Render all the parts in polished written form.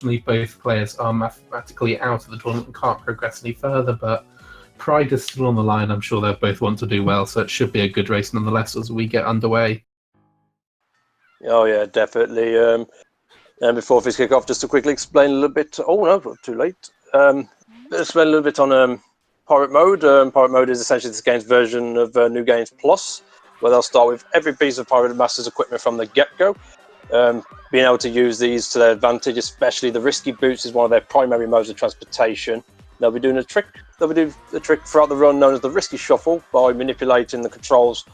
both players are mathematically out of the tournament and can't progress any further, but pride is still on the line. I'm sure they both want to do well, so it should be a good race nonetheless as we get underway. Oh yeah, definitely. And before things kick off, just to quickly explain a little bit. Oh no, too late. Explain a little bit on Pirate Mode. Pirate Mode is essentially this game's version of New Games Plus, where they'll start with every piece of Pirate Master's equipment from the get-go. Being able to use these to their advantage, especially the risky boots, is one of their primary modes of transportation. They'll be doing a trick. They'll be doing a trick throughout the run known as the risky shuffle by manipulating the controls.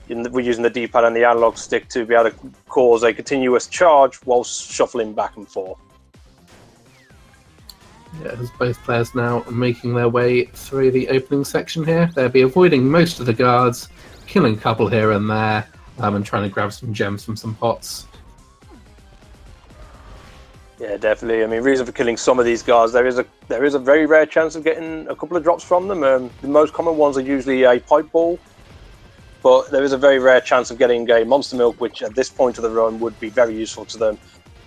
We're using the D-pad and the analog stick to be able to cause a continuous charge whilst shuffling back and forth. Yeah, as both players now are making their way through the opening section here, they'll be avoiding most of the guards, killing a couple here and there, and trying to grab some gems from some pots. Yeah, definitely. I mean, reason for killing some of these guards, there is a very rare chance of getting a couple of drops from them. The most common ones are usually a pipe ball, but there is a very rare chance of getting a monster milk, which at this point of the run would be very useful to them,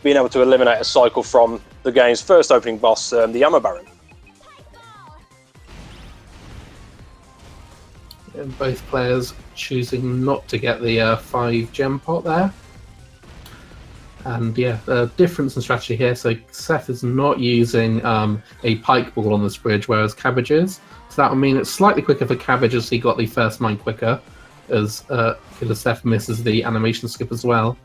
being able to eliminate a cycle from the game's first opening boss, the Ammo Baron. And both players choosing not to get the 5 gem pot there. And yeah, the difference in strategy here, so Seth is not using a pike ball on this bridge, whereas Cabbage is. So that would mean it's slightly quicker for Cabbage as he got the first mine quicker, as Kidofseph misses the animation skip as well.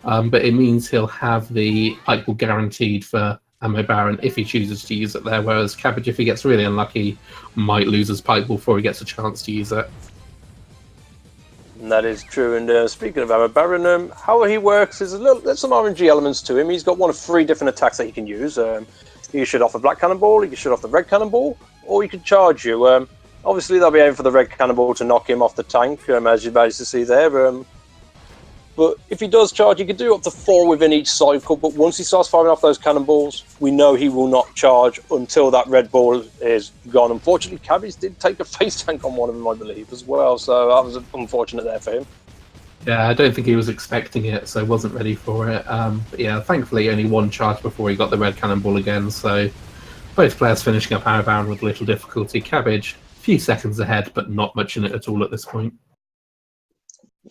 But it means he'll have the pike ball guaranteed for Ammo Baron if he chooses to use it there, whereas Cabbage, if he gets really unlucky, might lose his pike ball before he gets a chance to use it. And that is true. And speaking of Ammo Baron, how he works is there's some RNG elements to him. He's got one of 3 different attacks that he can use. He can shoot off a black cannonball, he can shoot off the red cannonball, or he can charge you. Obviously, they'll be aiming for the red cannonball to knock him off the tank, as you managed to see there. But if he does charge, he can do up to 4 within each cycle. But once he starts firing off those cannonballs, we know he will not charge until that red ball is gone. Unfortunately, Cabbage did take a face tank on one of them, I believe, as well. So that was unfortunate there for him. Yeah, I don't think he was expecting it, so wasn't ready for it. But yeah, thankfully only 1 charge before he got the red cannonball again. So both players finishing up Ammo Baron with little difficulty. Cabbage, a few seconds ahead, but not much in it at all at this point.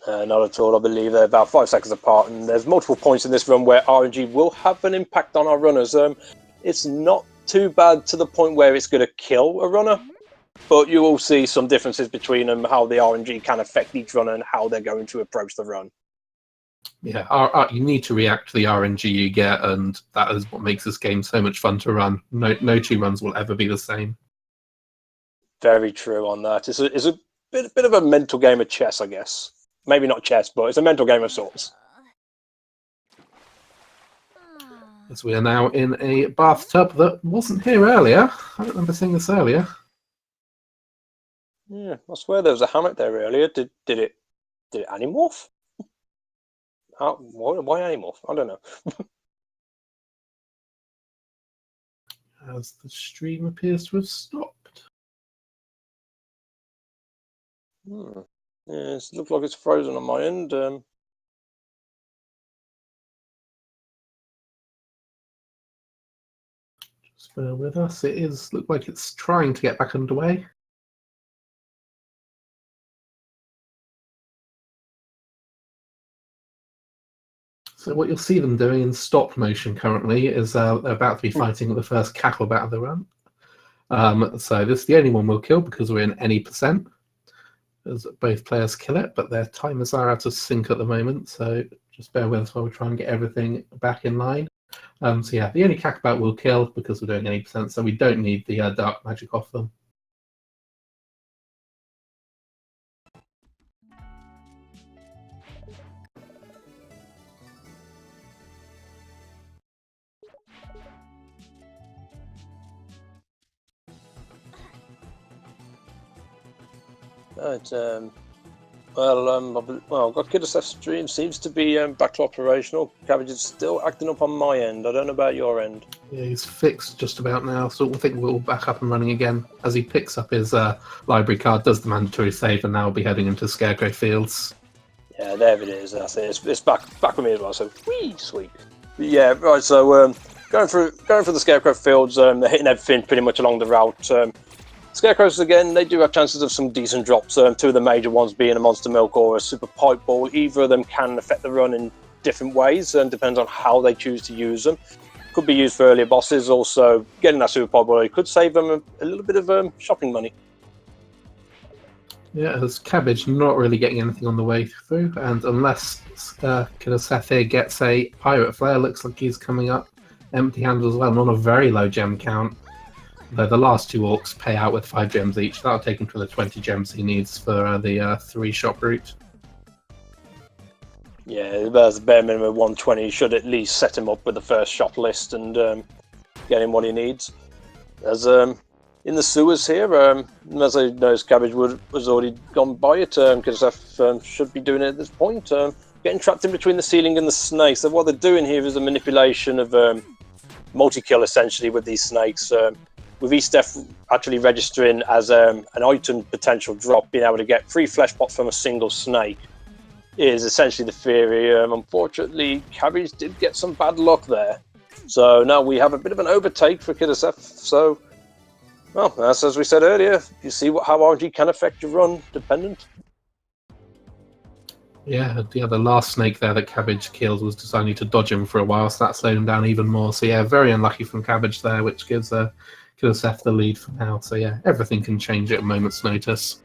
Not at all. I believe they're about 5 seconds apart, and there's multiple points in this run where RNG will have an impact on our runners. It's not too bad to the point where it's going to kill a runner, but you will see some differences between them, how the RNG can affect each runner and how they're going to approach the run. Yeah, you need to react to the RNG you get, and that is what makes this game so much fun to run. No 2 runs will ever be the same. Very true on that. It's a bit of a mental game of chess, I guess. Maybe not chess, but it's a mental game of sorts. As we are now in a bathtub that wasn't here earlier. I don't remember seeing this earlier. Yeah, I swear there was a hammock there earlier. Did it animorph? Why animorph? I don't know. As the stream appears to have stopped. Yeah, it looks like it's frozen on my end. Just bear with us. It looks like it's trying to get back underway. So what you'll see them doing in stop motion currently is they're about to be fighting the first cackle bat of the run. So this is the only one we'll kill because we're in any percent. As both players kill it, but their timers are out of sync at the moment, so just bear with us while we try and get everything back in line. So yeah, the only cackbat we'll kill because we're doing 80%, so we don't need the dark magic off them. Kidofseph stream seems to be back to operational. Cabbage is still acting up on my end. I don't know about your end. Yeah, he's fixed just about now, so I think we're all back up and running again as he picks up his library card, does the mandatory save, and now will be heading into Scarecrow Fields. Yeah, there it is. That's it. It's back with me as well. So, whee, sweet. But yeah, right. So going through the Scarecrow fields. They're hitting everything pretty much along the route. Scarecrows, again, they do have chances of some decent drops. Two of the major ones being a Monster Milk or a Super Pipe Ball. Either of them can affect the run in different ways, and depends on how they choose to use them. Could be used for earlier bosses. Also, getting that Super Pipe Ball could save them a little bit of shopping money. Yeah, as Cabbage not really getting anything on the way through, and unless Kidofseph here gets a Pirate Flare, looks like he's coming up empty-handed as well, and on a very low gem count. Though the last 2 orcs pay out with 5 gems each. That'll take him to the 20 gems he needs for the 3-shop route. Yeah, there's a bare minimum of 120. Should at least set him up with the first shop list and get him what he needs. As in the sewers here, as I noticed, Cabbage was already gone by it. Kidofseph should be doing it at this point. Getting trapped in between the ceiling and the snakes. So what they're doing here is a manipulation of multi-kill, essentially, with these snakes. With each step actually registering as an item potential drop, being able to get 3 flesh pots from a single snake is essentially the theory. Unfortunately, Cabbage did get some bad luck there. So now we have a bit of an overtake for Kidofseph. So, well, as we said earlier, you see how RNG can affect your run dependent. Yeah, the last snake there that Cabbage killed was designed to dodge him for a while, so that slowed him down even more. So yeah, very unlucky from Cabbage there, which gives Kidofseph the lead for now. So yeah, everything can change at a moment's notice.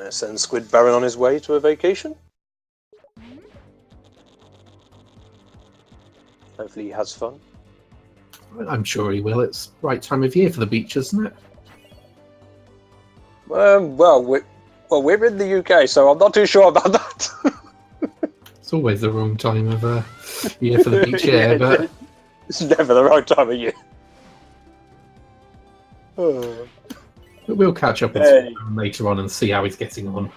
Send Squid Baron on his way to a vacation. Hopefully he has fun. I'm sure he will. It's the right time of year for the beach, isn't it? Well, we're in the UK, so I'm not too sure about that. It's always the wrong time of year for the beach here, Yeah, but it's never the right time of year. Oh. But we'll catch up with him later on and see how he's getting on.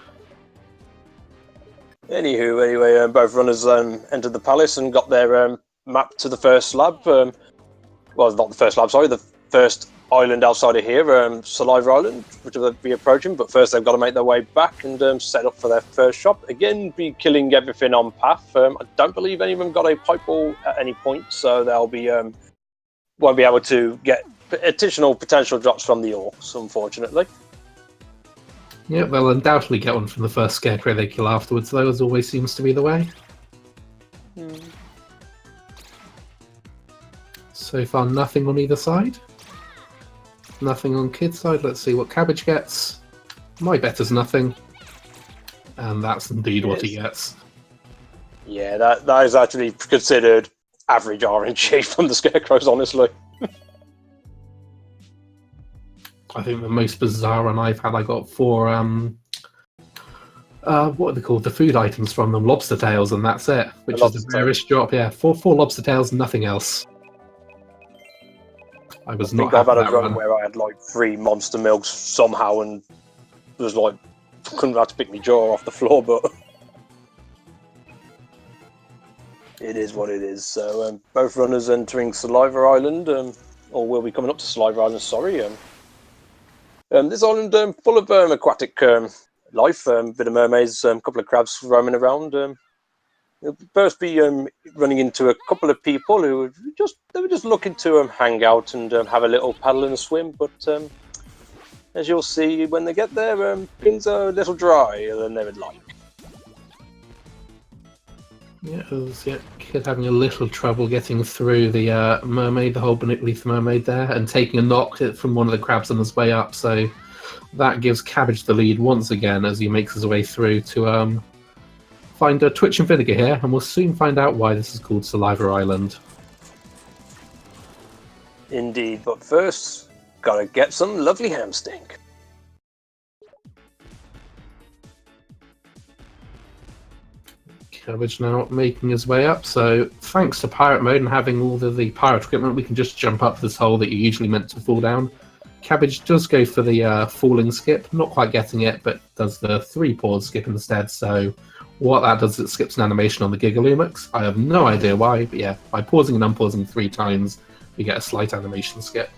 Anyway, both runners entered the palace and got their map to the first slab. Well, not the first slab, sorry, the first island outside of here, Saliva Island, which they'll be approaching. But first they've got to make their way back and set up for their first shop. Again, be killing everything on path. I don't believe any of them got a pipe ball at any point, so they'll be won't be able to get additional potential drops from the orcs, unfortunately. Yeah, they'll undoubtedly get one from the first scarecrow they kill afterwards, though, as always seems to be the way. So far, nothing on either side. Nothing on Kid's side. Let's see what Cabbage gets. My bet is nothing. And that's indeed what he gets. Yeah, that is actually considered average RNG from the scarecrows, honestly. I think the most bizarre one I've had, I got 4, what are they called? The food items from them, lobster tails, and that's it. Which is the rarest drop, yeah. 4 lobster tails, nothing else. I was not I've had a that run where I had like 3 monster milks somehow and was like, couldn't have to pick my jaw off the floor, but it is what it is. So both runners entering Saliva Island, or will be coming up to Saliva Island, sorry. This island full of aquatic life, bit of mermaids, a couple of crabs roaming around. You'll first be running into a couple of people who were just looking to hang out and have a little paddle and swim. But as you'll see when they get there, things are a little drier than they would like. Yeah, Kid having a little trouble getting through the mermaid, the whole beneath mermaid there, and taking a knock from one of the crabs on his way up. So that gives Cabbage the lead once again as he makes his way through to find a Twitch and Vinegar here, and we'll soon find out why this is called Saliva Island. Indeed, but first, gotta get some lovely ham stink. Cabbage now making his way up, so thanks to pirate mode and having all the pirate equipment, we can just jump up this hole that you're usually meant to fall down. Cabbage does go for the falling skip, not quite getting it, but does the 3-pause skip instead. So what that does, it skips an animation on the Gigalumix. I have no idea why, but yeah, by pausing and unpausing 3 times, we get a slight animation skip.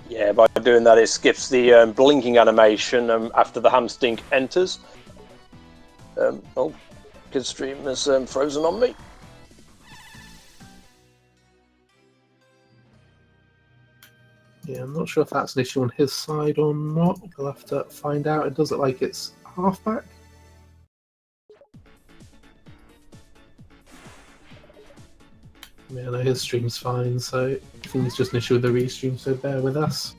Yeah, by doing that, it skips the blinking animation after the hamstink enters. Oh, Kidstream has frozen on me. Yeah, I'm not sure if that's an issue on his side or not. We'll have to find out. It does look like it's halfback. Yeah, no, his stream's fine, so I think it's just an issue with the restream, so bear with us.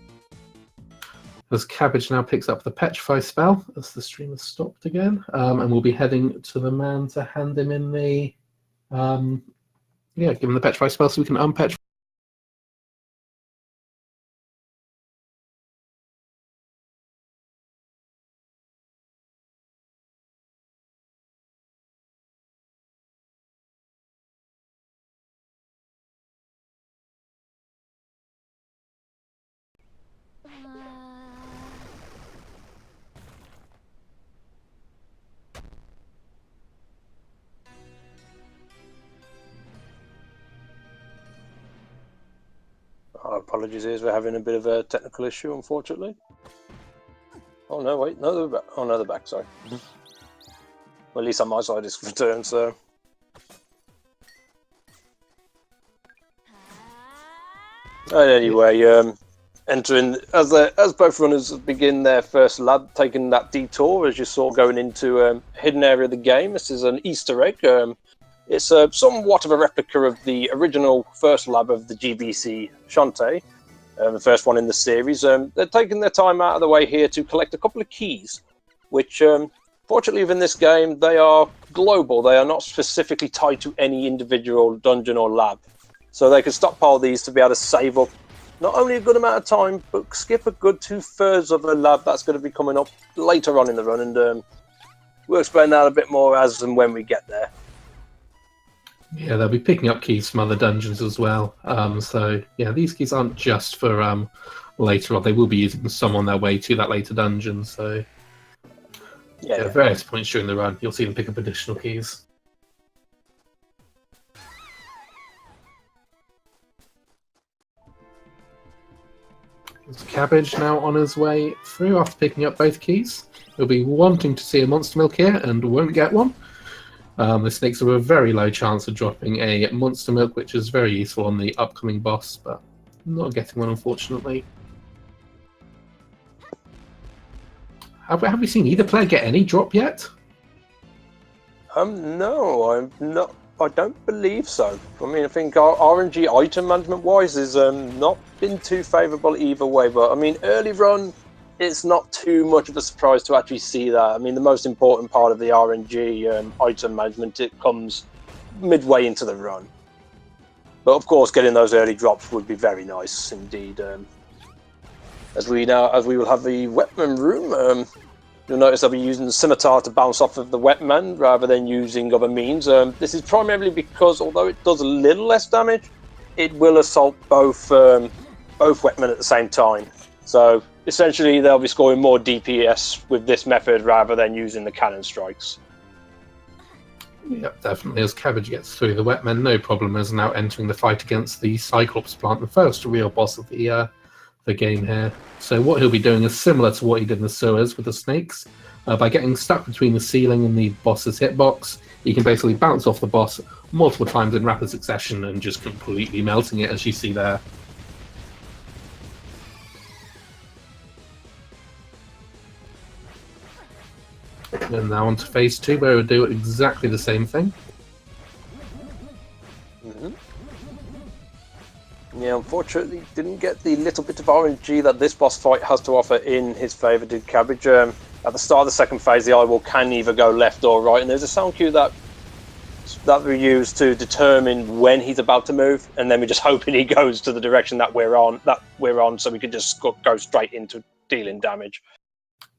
As Cabbage now picks up the Petrify spell, as the stream has stopped again, and we'll be heading to the man to hand him in the, give him the Petrify spell so we can unpetrify. Our apologies, we're having a bit of a technical issue, unfortunately. Oh no, wait, no, they're back. Oh no, they're back. Sorry. Well, at least on my side it's returned. So. Anyway, entering as both runners begin their first lab, taking that detour as you saw going into a hidden area of the game. This is an Easter egg. It's somewhat of a replica of the original first lab of the GBC Shantae, the first one in the series. They're taking their time out of the way here to collect a couple of keys, which, fortunately, within this game, they are global. They are not specifically tied to any individual dungeon or lab. So they can stockpile these to be able to save up not only a good amount of time, but skip a good 2/3 of a lab that's going to be coming up later on in the run. And we'll explain that a bit more as and when we get there. Yeah, they'll be picking up keys from other dungeons as well. So, yeah, these keys aren't just for later on. They will be using some on their way to that later dungeon. So, at various points during the run, you'll see them pick up additional keys. There's Cabbage now on his way through after picking up both keys. He'll be wanting to see a Monster Milk here and won't get one. The snakes have a very low chance of dropping a Monster Milk, which is very useful on the upcoming boss, but not getting one, unfortunately. Have we seen either player get any drop yet? No, I'm not. I don't believe so. I mean, I think our RNG item management-wise has not been too favourable either way, but I mean, early run, it's not too much of a surprise to actually see that. I mean, the most important part of the RNG item management, it comes midway into the run. But of course, getting those early drops would be very nice indeed. As we will have the Wetman room, you'll notice I'll be using the scimitar to bounce off of the Wetman rather than using other means. This is primarily because, although it does a little less damage, it will assault both Wetmen at the same time. So essentially, they'll be scoring more DPS with this method rather than using the cannon strikes. Yep, definitely. As Cabbage gets through the Wetmen, no problem is now entering the fight against the Cyclops plant, the first real boss of the game here. So what he'll be doing is similar to what he did in the sewers with the snakes. By getting stuck between the ceiling and the boss's hitbox, he can basically bounce off the boss multiple times in rapid succession and just completely melting it, as you see there. And now on to phase 2, where we'll do exactly the same thing. Yeah, unfortunately, didn't get the little bit of RNG that this boss fight has to offer in his favour, did Cabbage. At the start of the second phase, the eyeball can either go left or right, and there's a sound cue that we use to determine when he's about to move, and then we're just hoping he goes to the direction that we're on, so we can just go straight into dealing damage.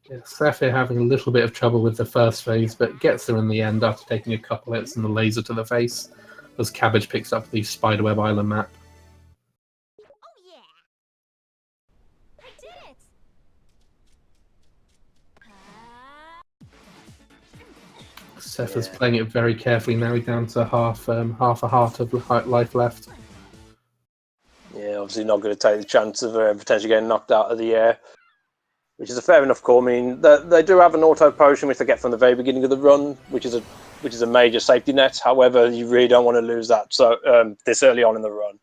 Yeah, Seth here having a little bit of trouble with the first phase, but gets there in the end after taking a couple hits and the laser to the face, as Cabbage picks up the Spiderweb Island map. Seth is playing it very carefully now. He's down to half a heart of life left. Yeah, obviously not going to take the chance of potentially getting knocked out of the air, which is a fair enough call. I mean, they do have an auto potion which they get from the very beginning of the run, which is a major safety net. However, you really don't want to lose that this early on in the run.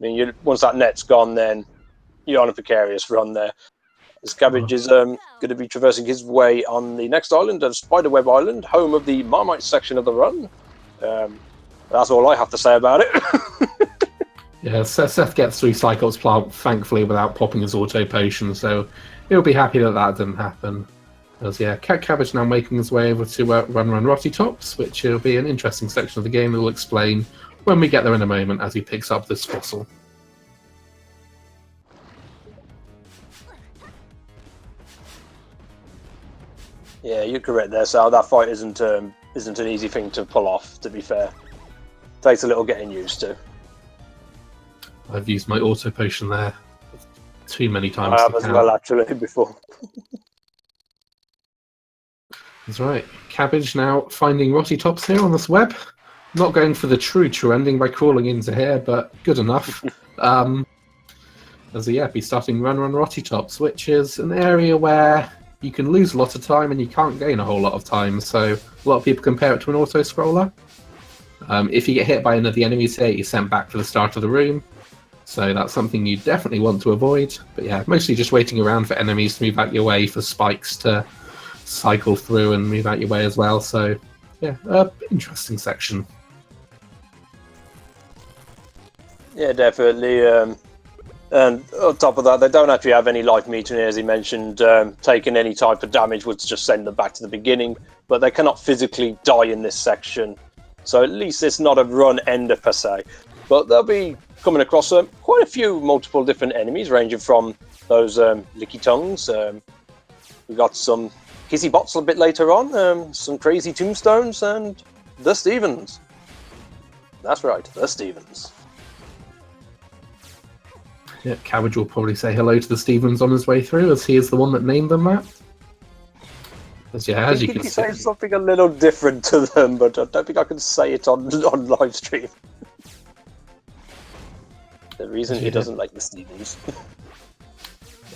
I mean, once that net's gone, then you're on a precarious run there. As Cabbage is going to be traversing his way on the next island of Spiderweb Island, home of the Marmite section of the run. That's all I have to say about it. Yeah, Seth gets through Cyclops Plant, thankfully, without popping his auto potion, so he'll be happy that didn't happen. As Cabbage now making his way over to Run Rotty Tops, which will be an interesting section of the game that we'll explain when we get there in a moment as he picks up this fossil. Yeah, you're correct there, Sal. That fight isn't an easy thing to pull off, to be fair. Takes a little getting used to. I've used my auto potion there too many times. I have as well, actually, before. That's right. Cabbage now finding Rotty Tops here on this web. Not going for the true ending by crawling into here, but good enough. Be starting Run Rotty Tops, which is an area where you can lose a lot of time and you can't gain a whole lot of time, so a lot of people compare it to an auto-scroller. If you get hit by any of the enemies here, you're sent back to the start of the room, so that's something you definitely want to avoid. But yeah, mostly just waiting around for enemies to move out your way, for spikes to cycle through and move out your way as well, so yeah, interesting section. Yeah, definitely. And on top of that, they don't actually have any life metering, as he mentioned. Taking any type of damage would just send them back to the beginning, but they cannot physically die in this section. So at least it's not a run ender per se. But they'll be coming across quite a few multiple different enemies, ranging from those licky tongues. We've got some kissy bots a bit later on, some crazy tombstones, and the Stevens. That's right, the Stevens. Yeah, Cabbage will probably say hello to the Stevens on his way through, as he is the one that named them that. As you can see, say something a little different to them, but I don't think I can say it on live stream. The reason he doesn't like the Stevens.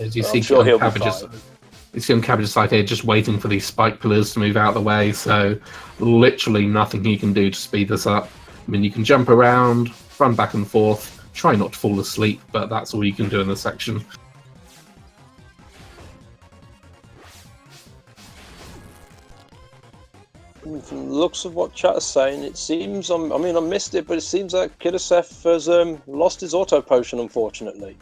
As you see, on Cabbage's side here, just waiting for these spike pillars to move out of the way, so literally nothing he can do to speed this up. I mean, you can jump around, run back and forth, try not to fall asleep, but that's all you can do in this section. From the looks of what chat is saying, it seems, I missed it, but it seems that Kidofseph has lost his auto potion, unfortunately.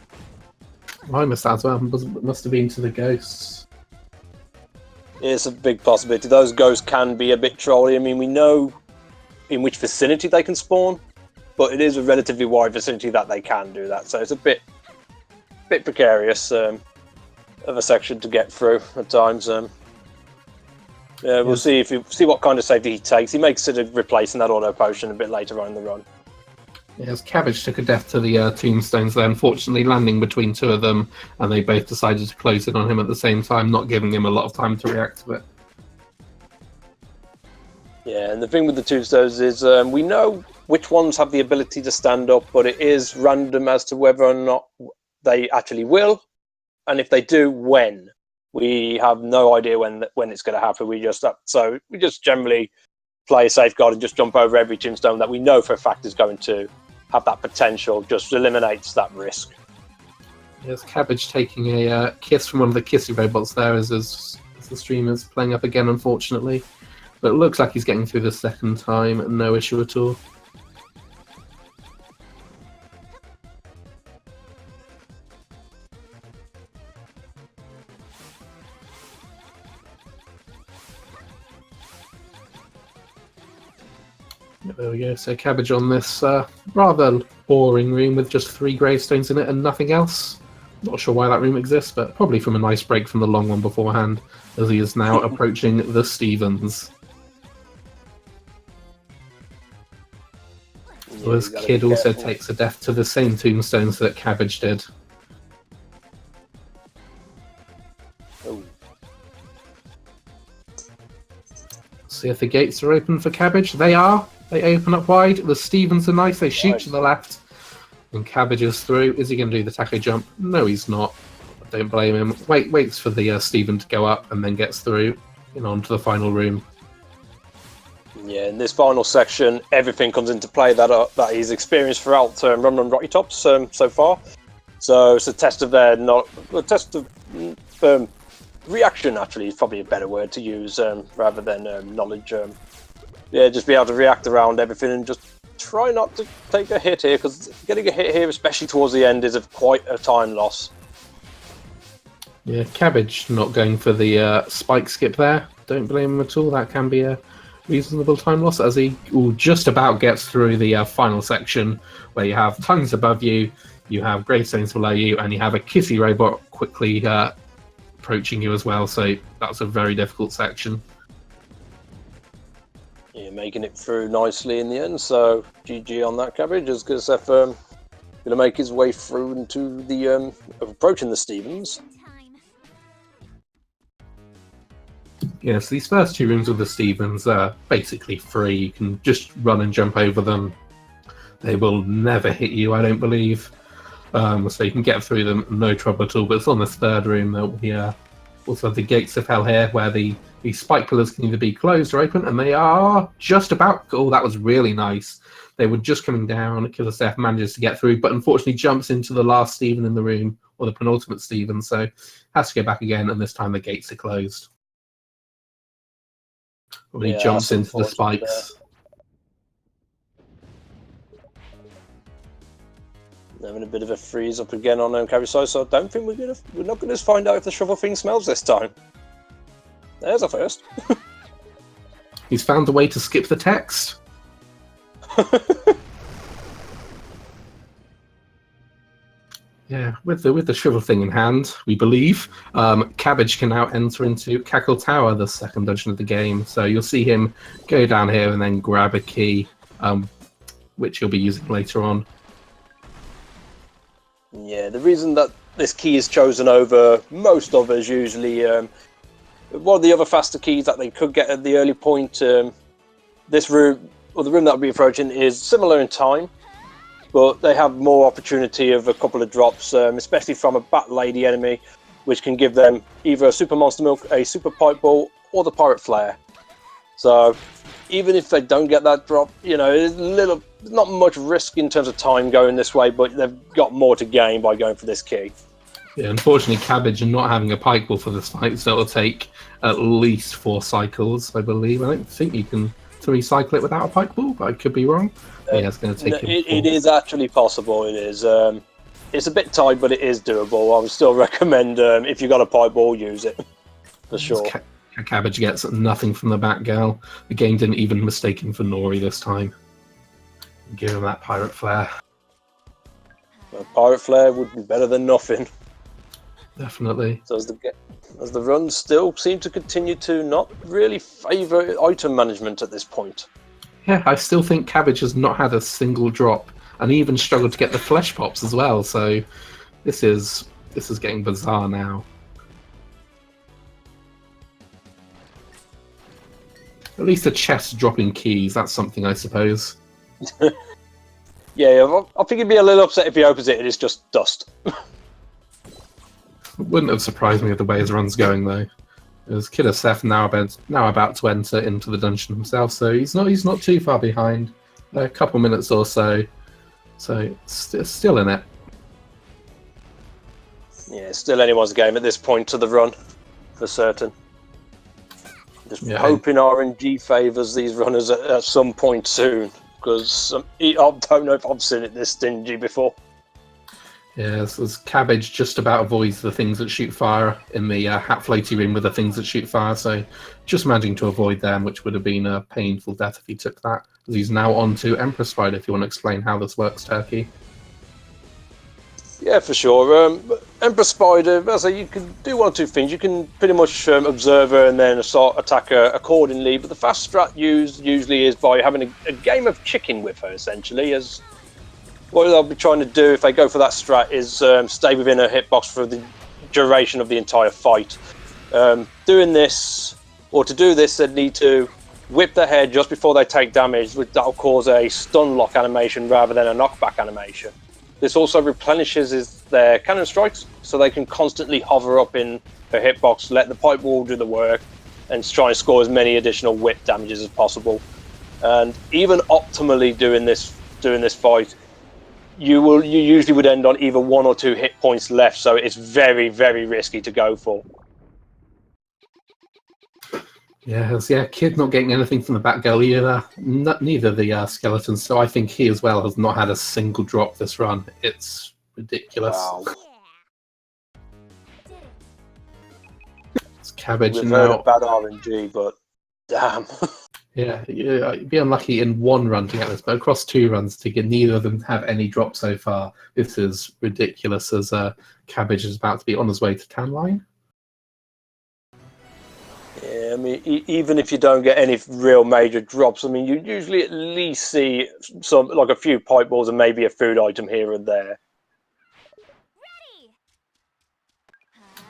I missed that as well. Must have been to the ghosts. It's a big possibility. Those ghosts can be a bit trolly. I mean, we know in which vicinity they can spawn, but it is a relatively wide vicinity that they can do that. So it's a bit precarious of a section to get through at times. We'll see what kind of safety he takes. He may consider replacing that auto potion a bit later on in the run. Yes, Cabbage took a death to the tombstones there, unfortunately landing between two of them, and they both decided to close in on him at the same time, not giving him a lot of time to react to it. Yeah, and the thing with the tombstones is we know which ones have the ability to stand up, but it is random as to whether or not they actually will, and if they do, when. We have no idea when it's going to happen. We just generally play safeguard and just jump over every tombstone that we know for a fact is going to have that potential. Just eliminates that risk. Yes, Cabbage taking a kiss from one of the kissy robots there as the stream is playing up again, unfortunately. But it looks like he's getting through the second time, no issue at all. There we go, so Cabbage on this rather boring room with just 3 gravestones in it and nothing else. Not sure why that room exists, but probably from a nice break from the long one beforehand, as he is now approaching the Stevens. So this kid also takes a death to the same tombstones that Cabbage did. Oh. See if the gates are open for Cabbage. They are. They open up wide. The Stevens are nice. They shoot to the left. And Cabbage is through. Is he going to do the taco jump? No, he's not. Don't blame him. Waits for the Steven to go up and then gets through and onto the final room. Yeah, in this final section, everything comes into play that he's experienced throughout Run Run Rocky Tops so far. So it's a test of reaction. Actually, is probably a better word to use rather than knowledge. Just be able to react around everything and just try not to take a hit here, because getting a hit here, especially towards the end, is quite a time loss. Yeah, Cabbage not going for the spike skip there. Don't blame him at all. That can be a reasonable time loss, as he just about gets through the final section, where you have tongues above you, you have gravestones below you, and you have a kissy robot quickly approaching you as well. So that's a very difficult section. Yeah, making it through nicely in the end. So GG on that, Cabbage, as Kidofseph going to make his way through into the approaching the Stevens. Yes, these first two rooms with the Stevens are basically free. You can just run and jump over them. They will never hit you, I don't believe. So you can get through them, no trouble at all. But it's on this third room that we also have the gates of hell here, where the spike pillars can either be closed or open, and they are just about... Oh, that was really nice. They were just coming down. Kidofseph manages to get through, but unfortunately jumps into the last Steven in the room, or the penultimate Steven, so has to go back again, and this time the gates are closed. He jumps into the spikes. Having a bit of a freeze up again on Cabbage side, so I don't think we're not going to find out if the shovel thing smells this time. There's a first. He's found a way to skip the text. Yeah, with the shrivel thing in hand, we believe, Cabbage can now enter into Cackle Tower, the second dungeon of the game. So you'll see him go down here and then grab a key, which he'll be using later on. Yeah, the reason that this key is chosen over most others usually, one of the other faster keys that they could get at the early point, this room, or the room that we'll be approaching, is similar in time, but they have more opportunity of a couple of drops, especially from a Bat Lady enemy, which can give them either a Super Monster Milk, a Super Pipe Ball, or the Pirate Flare. So even if they don't get that drop, there's not much risk in terms of time going this way, but they've got more to gain by going for this key. Yeah, unfortunately, Cabbage are not having a Pike Ball for this fight, so it'll take at least 4 cycles, I believe. I don't think you can recycle it without a Pike Ball, but I could be wrong. Yeah, it's going to take it is actually possible. It is. It's a bit tight, but it is doable. I would still recommend, if you've got a Pipe Ball, use it, for sure. Cabbage gets nothing from the Batgirl. The game didn't even mistake him for Nori this time. Give him that Pirate Flare. A Pirate Flare would be better than nothing. Definitely. So as the runs still seem to continue to not really favour item management at this point. Yeah, I still think Cabbage has not had a single drop, and he even struggled to get the flesh pops as well. So this is getting bizarre now. At least a chest dropping keys, that's something, I suppose. Yeah, I think he'd be a little upset if he opens it and it's just dust. Wouldn't have surprised me with the way his run's going, though. As Kidofseph now about to enter into the dungeon himself, so he's not too far behind. A couple minutes or so. So still in it. Yeah, still anyone's game at this point to the run, for certain. Just hoping RNG favours these runners at some point soon, because I don't know if I've seen it this stingy before. Yes, as Cabbage just about avoids the things that shoot fire in the hat floaty room with the things that shoot fire, so just managing to avoid them, which would have been a painful death if he took that. As he's now on to Emperor Spider, if you want to explain how this works, Turkey. Yeah, for sure. Emperor Spider, as I say, you can do one of two things. You can pretty much observe her and then attack her accordingly, but the fast strat used usually is by having a game of chicken with her, essentially, as what they'll be trying to do if they go for that strat is stay within her hitbox for the duration of the entire fight. Doing this, or to do this, they'd need to whip their head just before they take damage, that'll cause a stun lock animation rather than a knockback animation. This also replenishes their cannon strikes, so they can constantly hover up in her hitbox, let the pipe wall do the work, and try and score as many additional whip damages as possible. And even optimally doing this fight, you usually would end on either 1 or 2 hit points left, so it's very, very risky to go for. Yes, yeah, Kid not getting anything from the back girl either. Neither the skeletons, so I think he as well has not had a single drop this run. It's ridiculous. Wow. It's Cabbage We've now. heard of bad RNG, but damn. Yeah, you'd be unlucky in 1 run to get this, but across 2 runs to get neither of them have any drop so far. This is ridiculous as Cabbage is about to be on his way to tan line. Yeah, I mean, even if you don't get any real major drops, I mean, you usually at least see some, like a few pipe balls and maybe a food item here and there.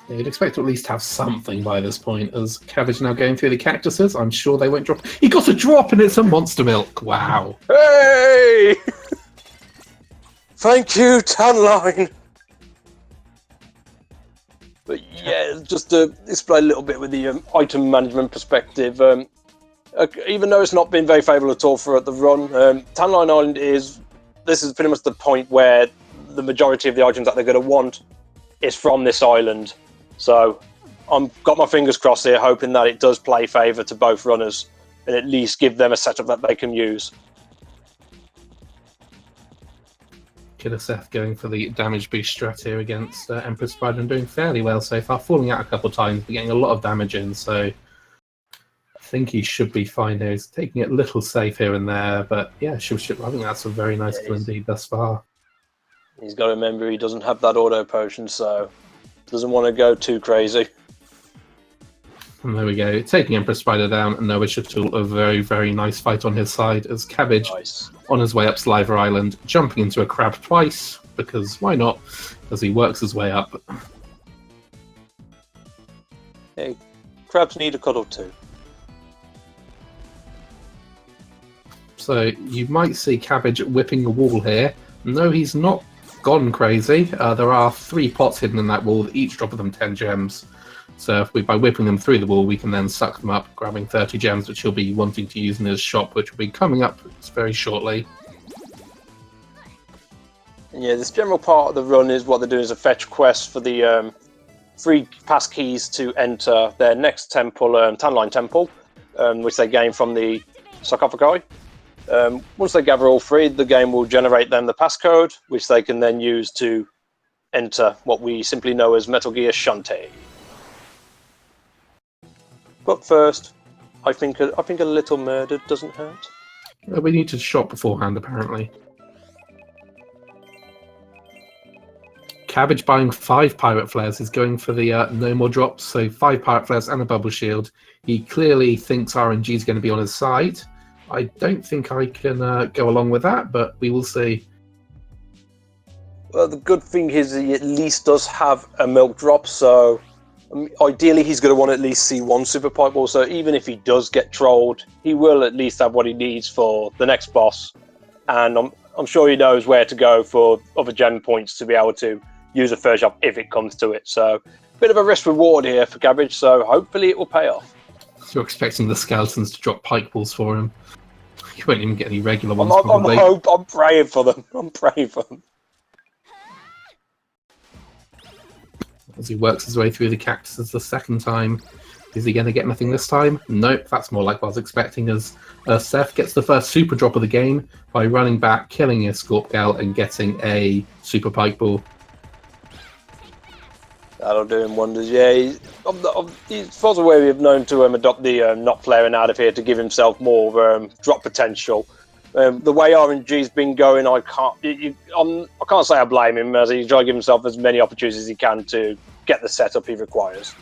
Yeah, you'd expect to at least have something by this point, as Cabbage now going through the cactuses. I'm sure they won't drop. He got a drop and it's a monster milk. Wow. Hey! Thank you, tan line! But yeah, just to explain a little bit with the item management perspective, even though it's not been very favourable at all for the run, Tanline Island this is pretty much the point where the majority of the items that they're going to want is from this island. So I've got my fingers crossed here, hoping that it does play favour to both runners and at least give them a setup that they can use. Kidofseph going for the damage boost strat here against Empress Spider and doing fairly well so far, falling out a couple of times but getting a lot of damage in, so I think he should be fine here. He's taking it a little safe here and there, but yeah, I think that's a very nice kill indeed thus far. He's got to remember he doesn't have that auto potion, so doesn't want to go too crazy. And there we go, taking Empress Spider down, and Noah Shuttle, a very, very nice fight on his side as Cabbage on his way up Sliver Island, jumping into a crab twice, because why not, as he works his way up. Hey, crabs need a cuddle too. So you might see Cabbage whipping a wall here. No, he's not gone crazy. There are 3 pots hidden in that wall, each drop of them 10 gems. So if by whipping them through the wall, we can then suck them up, grabbing 30 gems, which he'll be wanting to use in his shop, which will be coming up very shortly. Yeah, this general part of the run is what they're doing is a fetch quest for the 3 pass keys to enter their next temple, Tanline Temple, which they gain from the sarcophagi. Once they gather all 3, the game will generate them the passcode, which they can then use to enter what we simply know as Metal Gear Shantae. But first, I think a little murder doesn't hurt. We need to shop beforehand, apparently. Cabbage buying 5 Pirate Flares is going for the no more drops, so 5 Pirate Flares and a Bubble Shield. He clearly thinks RNG is going to be on his side. I don't think I can go along with that, but we will see. Well, the good thing is he at least does have a milk drop, so ideally he's going to want to at least see 1 super pipe ball, so even if he does get trolled, he will at least have what he needs for the next boss. And I'm sure he knows where to go for other gem points to be able to use a first shop if it comes to it. So a bit of a risk reward here for Cabbage, so hopefully it will pay off. You're expecting the skeletons to drop pike balls for him. You won't even get any regular ones, I'm probably. I'm praying for them. I'm praying for them. As he works his way through the cactuses the second time. Is he going to get anything this time? Nope, that's more like what I was expecting, as Seth gets the first super drop of the game by running back, killing a Scorp Gal, and getting a super pike ball. That'll do him wonders, yeah. He's far away we have known to adopt the not flaring out of here to give himself more drop potential. The way RNG's been going, I can't say I blame him, as he's trying to give himself as many opportunities as he can to get the setup he requires.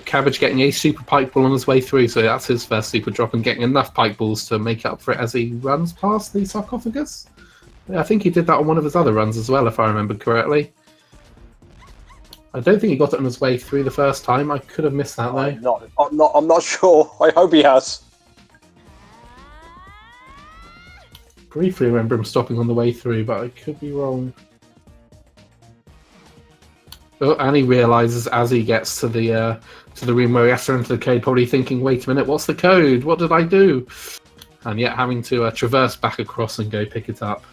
Cabbage getting a super pike ball on his way through, so that's his first super drop, and getting enough pike balls to make up for it as he runs past the sarcophagus. I think he did that on one of his other runs as well, if I remember correctly. I don't think he got it on his way through the first time. I could have missed that though. I'm not sure. I hope he has. briefly remember him stopping on the way through, but I could be wrong. Oh, and he realizes as he gets to the room where he has to enter the code, probably thinking, "Wait a minute, what's the code? What did I do?" And yet having to traverse back across and go pick it up.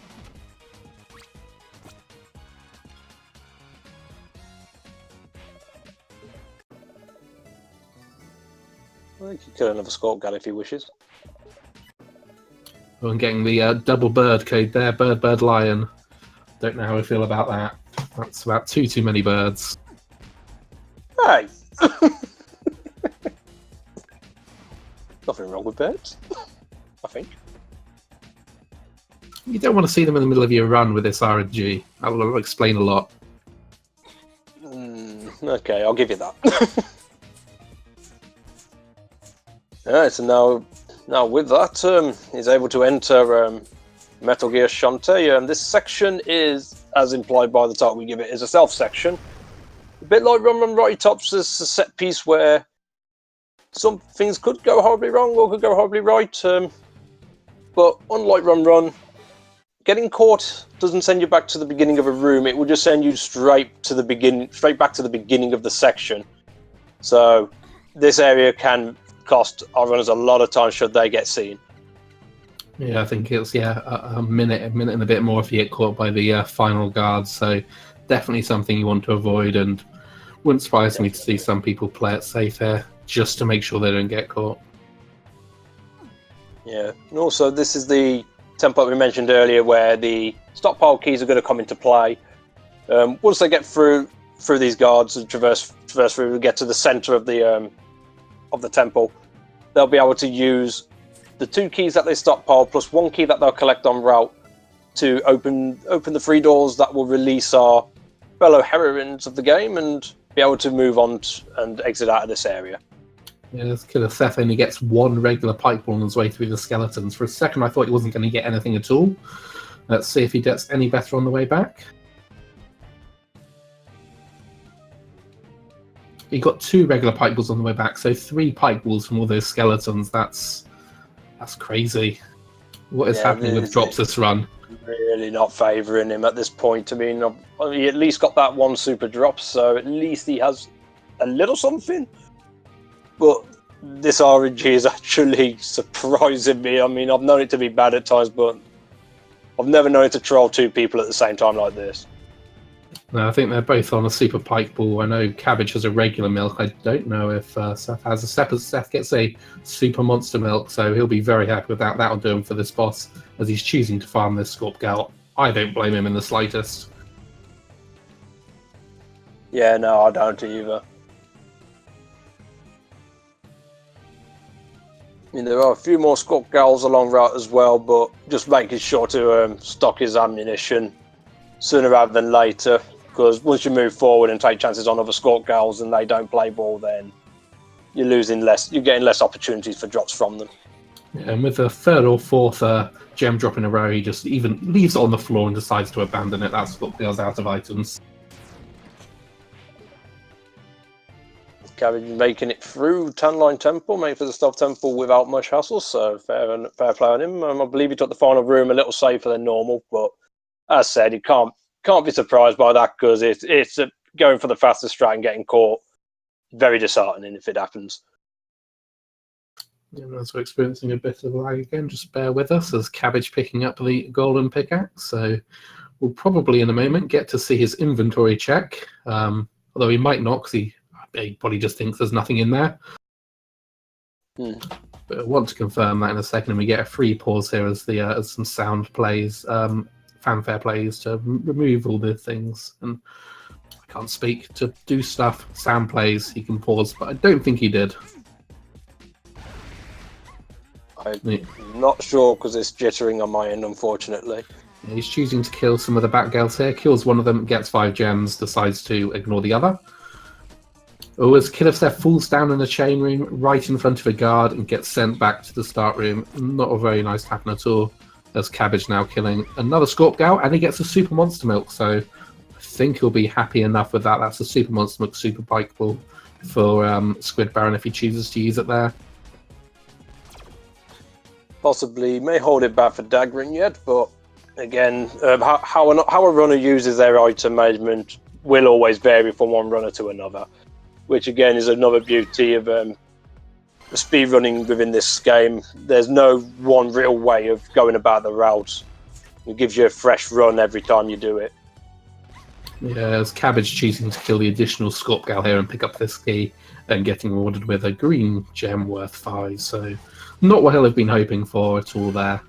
I think he could have another Scorp Gal if he wishes. Oh, and getting the double bird code there, bird, bird, lion. Don't know how I feel about that. That's about too many birds. Hey! Nothing wrong with birds, I think. You don't want to see them in the middle of your run with this RNG. That will explain a lot. Okay, I'll give you that. Alright, so now with that, he's able to enter Metal Gear Shantae. This section is, as implied by the title we give it, is a stealth section. A bit like Run Run Righty Tops, there's a set piece where some things could go horribly wrong or could go horribly right. But unlike Run Run, getting caught doesn't send you back to the beginning of a room. It will just send you straight back to the beginning of the section. So this area can cost our runners a lot of time should they get seen. Yeah, I think it's a minute and a bit more if you get caught by the final guard. So definitely something you want to avoid, and wouldn't surprise me to see some people play it safe here just to make sure they don't get caught. Yeah, and also this is the template we mentioned earlier where the stockpile keys are going to come into play. Once they get through these guards and traverse through and get to the center of the temple, they'll be able to use the 2 keys that they stockpile plus 1 key that they'll collect en route to open the 3 doors that will release our fellow heroines of the game and be able to move on and exit out of this area. Yeah, this Kidofseph only gets 1 regular pipe ball on his way through the skeletons. For a second I thought he wasn't going to get anything at all. Let's see if he gets any better on the way back. He got 2 regular pipe balls on the way back, so 3 pipe balls from all those skeletons. That's crazy. What is happening with drops this run? Really not favouring him at this point. I mean, he at least got that 1 super drop, so at least he has a little something. But this RNG is actually surprising me. I mean, I've known it to be bad at times, but I've never known it to troll 2 people at the same time like this. No, I think they're both on a super pike ball. I know Cabbage has a regular milk. I don't know if Seth has a Seth gets a super monster milk, so he'll be very happy with that. That'll do him for this boss, as he's choosing to farm this Scorp Gal. I don't blame him in the slightest. Yeah, no, I don't either. I mean, there are a few more Scorp Gals along route as well, but just making sure to stock his ammunition sooner rather than later. Because once you move forward and take chances on other Scorp Gals and they don't play ball, then you're getting less opportunities for drops from them. Yeah, and with the 3rd or 4th gem drop in a row, he just even leaves it on the floor and decides to abandon it. That's what goes out of items. Cabbage making it through Tanline Temple, made for the Stealth Temple without much hassle, so fair play on him. I believe he took the final room a little safer than normal, but as said, he can't be surprised by that because it's going for the fastest strat and getting caught. Very disheartening if it happens. Yeah, as we're experiencing a bit of lag again, just bear with us as Cabbage picking up the golden pickaxe. So we'll probably in a moment get to see his inventory check, although he might not because he probably just thinks there's nothing in there. But I want to confirm that in a second, and we get a free pause here as some sound plays, fanfare plays to remove all the things. And I can't speak to do stuff. Sound plays, he can pause, but I don't think he did. I'm not sure because it's jittering on my end, unfortunately. Yeah, he's choosing to kill some of the Batgirls here. Kills one of them, gets 5 gems, decides to ignore the other. Oh, as Kidofseph falls down in a chain room right in front of a guard and gets sent back to the start room. Not a very nice happen at all. There's Cabbage now killing another Scorp Gal, and he gets a super monster milk, so I think he'll be happy enough with that. That's a super monster milk, super pike ball for Squid Baron if he chooses to use it there. possibly may hold it back for daggering yet, but again, how a runner uses their item management will always vary from one runner to another, which again is another beauty of speed running within this game. There's no one real way of going about the route. It gives you a fresh run every time you do it. Yeah, as Cabbage choosing to kill the additional Scorp Gal here and pick up this key and getting rewarded with a green gem worth 5, so not what he'll have been hoping for at all there.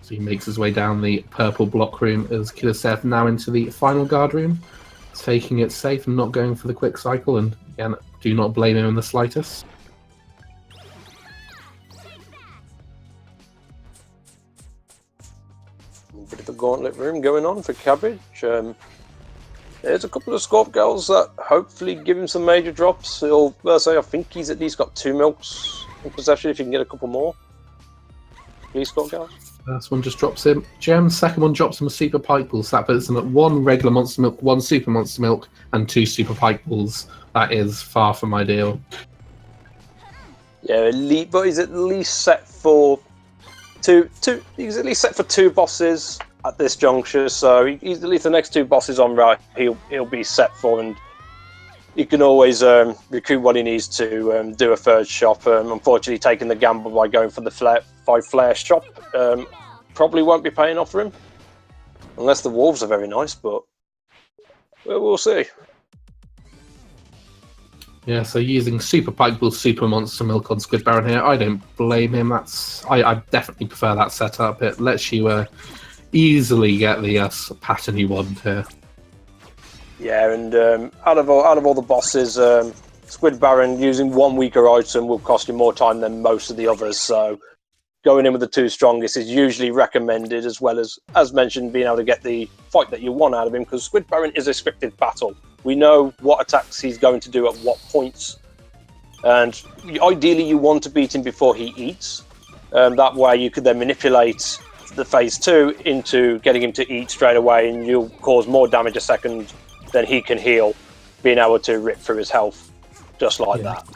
So he makes his way down the purple block room as Kidofseph now into the final guard room, taking it safe and not going for the quick cycle, and again, do not blame him in the slightest. A bit of a gauntlet room going on for Cabbage. There's a couple of Scorp Girls that hopefully give him some major drops. I think he's at least got 2 milks in possession if you can get a couple more. Please, Scorp Girls. First one just drops him gems, second one drops him a super pike ball, so that puts him at 1 regular monster milk, 1 super monster milk, and 2 super pike balls. That is far from ideal. Yeah, elite, but he's at least set for two. He's at least set for 2 bosses at this juncture, so he's at least the next 2 bosses on right. He'll be set for, and he can always recruit what he needs to do a third shop. Unfortunately, taking the gamble by going for the 5 flare shop probably won't be paying off for him, unless the wolves are very nice. But we'll see. Yeah, so using super pike ball, super monster milk on Squid Baron here, I don't blame him. I definitely prefer that setup. It lets you easily get the pattern you want here. Yeah, and out of all the bosses, Squid Baron using 1 weaker item will cost you more time than most of the others. So going in with the 2 strongest is usually recommended, as well as mentioned, being able to get the fight that you want out of him, because Squid Baron is a scripted battle. We know what attacks he's going to do at what points, and ideally you want to beat him before he eats. That way you could then manipulate the phase 2 into getting him to eat straight away, and you'll cause more damage a second than he can heal, being able to rip through his health just like that.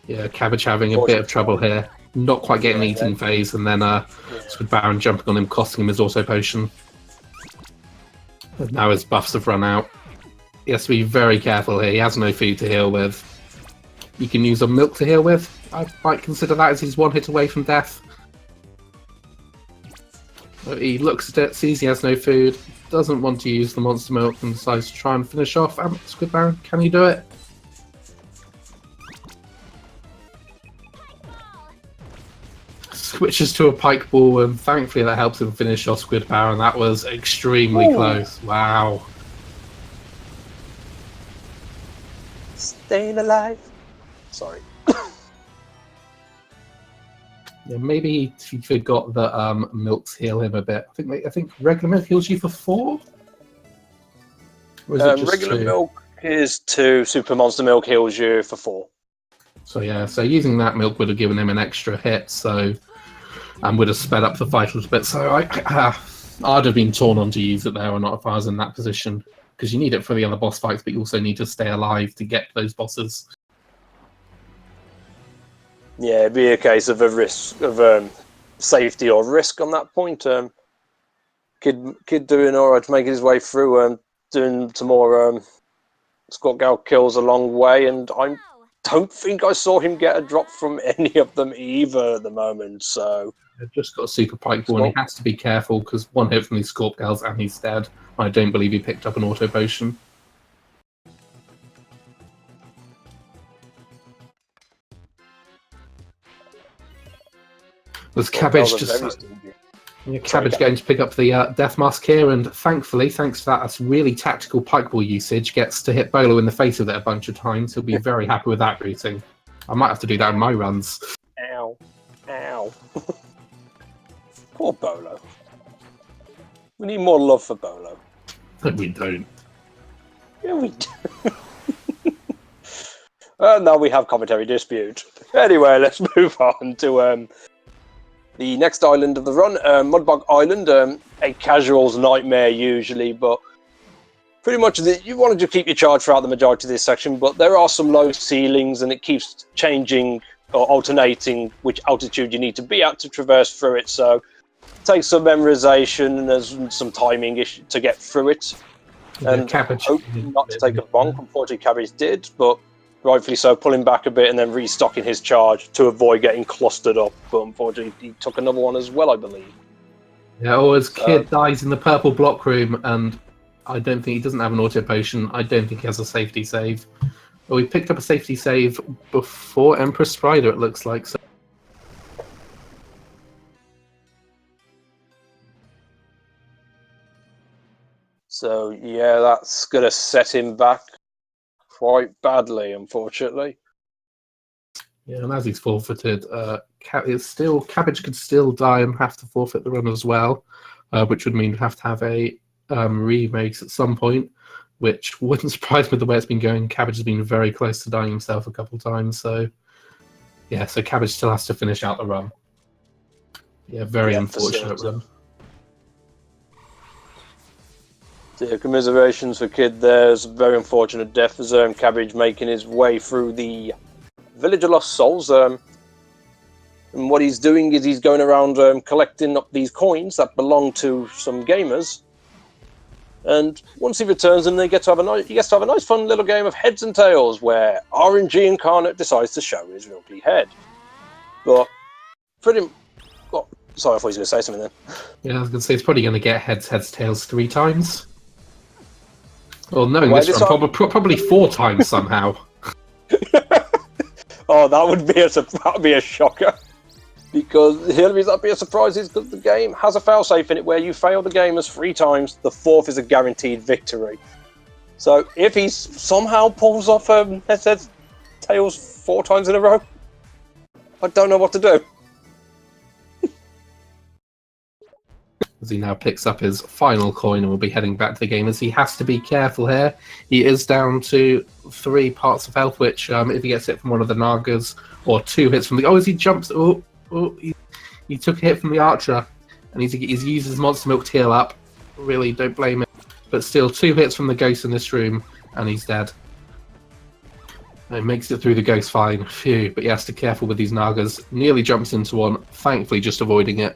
Yeah, Cabbage having a bit of trouble here. Not quite getting the eating phase, and then Squid Baron jumping on him, costing him his auto potion. And now his buffs have run out. He has to be very careful here. He has no food to heal with. You can use a milk to heal with. I might consider that as he's 1 hit away from death. But he looks at it, sees he has no food, doesn't want to use the monster milk, and decides to try and finish off. Squid Baron, can you do it? Switches to a pike ball, and thankfully that helps him finish off Squid Baron. That was extremely close. Wow. Staying alive. Sorry. Yeah, maybe he forgot that milks heal him a bit. I think regular milk heals you for 4. Or is it just regular 2? milk is 2. Super monster milk heals you for 4. So yeah, so using that milk would have given him an extra hit, and would have sped up the fight a little bit. So I'd have been torn on to use it there or not if I was in that position, because you need it for the other boss fights, but you also need to stay alive to get those bosses. Yeah, it'd be a case of a risk of safety or risk on that point. Kid doing alright, making his way through, doing some more Scott Gal kills along the way, and I don't think I saw him get a drop from any of them either at the moment. So I've just got a super pike ball, and he has to be careful because 1 hit from these Scorp Gals and he's dead. I don't believe he picked up an auto potion. Was Cabbage just... Cabbage going to pick up the Death Mask here, and thankfully, thanks to that, that's really tactical pike ball usage, gets to hit Bolo in the face with it a bunch of times. He'll be very happy with that routing. I might have to do that in my runs. Ow. Ow. Poor Bolo. We need more love for Bolo. We don't. Yeah, we do. Now we have commentary dispute. Anyway, let's move on to the next island of the run, Mudbog Island, a casual's nightmare usually, but pretty much you wanted to keep your charge throughout the majority of this section, but there are some low ceilings and it keeps changing or alternating which altitude you need to be at to traverse through it. So it takes some memorization and there's some timing issue to get through it. And Cabbage hope not to take a bonk. Unfortunately, Cabbage did, but rightfully so, pulling back a bit and then restocking his charge to avoid getting clustered up. But unfortunately, he took another one as well, I believe. Yeah, or his kid dies in the purple block room, and I don't think he doesn't have an auto potion. I don't think he has a safety save. Well, we picked up a safety save before Emperor Strider, it looks like. So yeah, that's going to set him back quite badly, unfortunately. Yeah, and as he's forfeited, Cabbage could still die and have to forfeit the run as well, which would mean we'd have to have a remake at some point, which wouldn't surprise me with the way it's been going. Cabbage has been very close to dying himself a couple of times, so yeah, so Cabbage still has to finish out the run. Yeah, very unfortunate run. So, commiserations for Kid there. It's a very unfortunate death as Cabbage making his way through the Village of Lost Souls. And what he's doing is he's going around collecting up these coins that belong to some gamers. And once he returns them, he gets to have a nice fun little game of heads and tails where RNG Incarnate decides to show his ugly head. But pretty... Well, sorry, I thought he was going to say something then. Yeah, I was going to say he's probably going to get heads, tails 3 times. Well, no, this run, probably 4 times somehow. Oh, that would be a shocker. Because the only reason that'd be a surprise is because the game has a failsafe in it where you fail the gamers 3 times, the 4th is a guaranteed victory. So if he somehow pulls off heads, tails 4 times in a row, I don't know what to do. As he now picks up his final coin and will be heading back to the game, as he has to be careful here. He is down to 3 parts of health, which if he gets hit from one of the Nagas, or 2 hits from the... Oh, as he jumps... he took a hit from the Archer, and he's used his Monster Milk to heal up. Really, don't blame him. But still, 2 hits from the Ghost in this room, and he's dead. And he makes it through the Ghost fine. Phew, but he has to be careful with these Nagas. Nearly jumps into one, thankfully just avoiding it.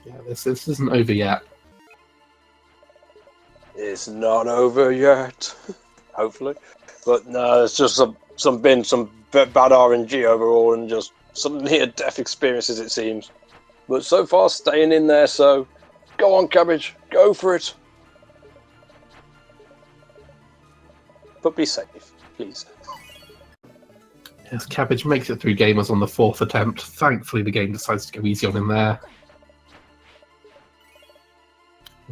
Yeah, this isn't over yet. It's not over yet, hopefully. But no, it's just some bad RNG overall and just some near-death experiences, it seems. But so far, staying in there, so go on, Cabbage, go for it. But be safe, please. Yes, Cabbage makes it through gamers on the 4th attempt. Thankfully, the game decides to go easy on him there.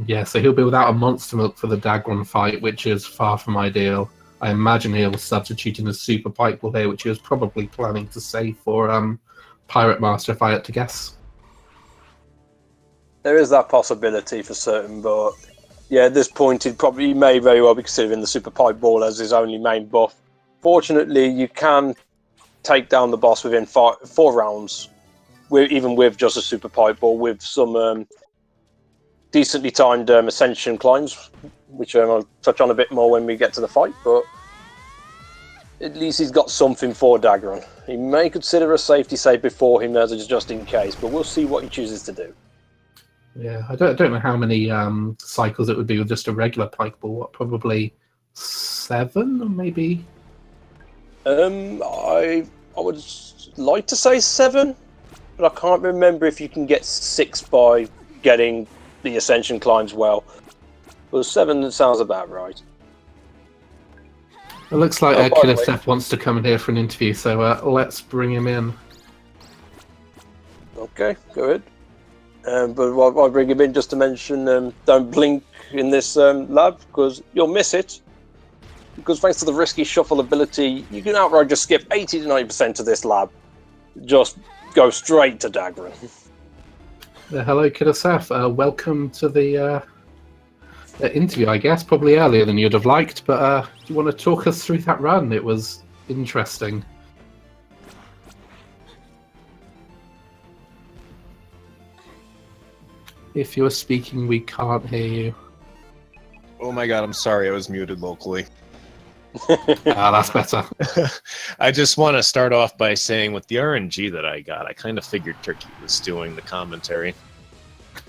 Yeah, so he'll be without a Monster Milk for the Dagron fight, which is far from ideal. I imagine he'll substitute in a Super Pike Ball here, which he was probably planning to save for Pirate Master, if I had to guess. There is that possibility for certain, but yeah, at this point he may very well be considering the Super Pike Ball as his only main buff. Fortunately, you can take down the boss within 4 rounds, even with just a Super Pike Ball, with some decently timed ascension climbs, which I'll touch on a bit more when we get to the fight, but at least he's got something for Dagron. He may consider a safety save before him as just in case, but we'll see what he chooses to do. Yeah, I don't know how many cycles it would be with just a regular Pike Ball. What, probably 7 or maybe? I would like to say 7, but I can't remember if you can get 6 by getting the ascension climbs well. Well, 7 sounds about right. It looks like Kidofseph wants to come in here for an interview, so let's bring him in. Okay, go ahead. But while I bring him in, just to mention, don't blink in this lab, because you'll miss it. Because thanks to the risky shuffle ability, you can outright just skip 80 to 90% of this lab. Just go straight to Dagron. Hello, Kidofseph. Welcome to the interview, I guess. Probably earlier than you'd have liked, but do you want to talk us through that run? It was interesting. If you're speaking, we can't hear you. Oh my god, I'm sorry, I was muted locally. That's better. I just want to start off by saying with the RNG that I got, I kind of figured Turkey was doing the commentary.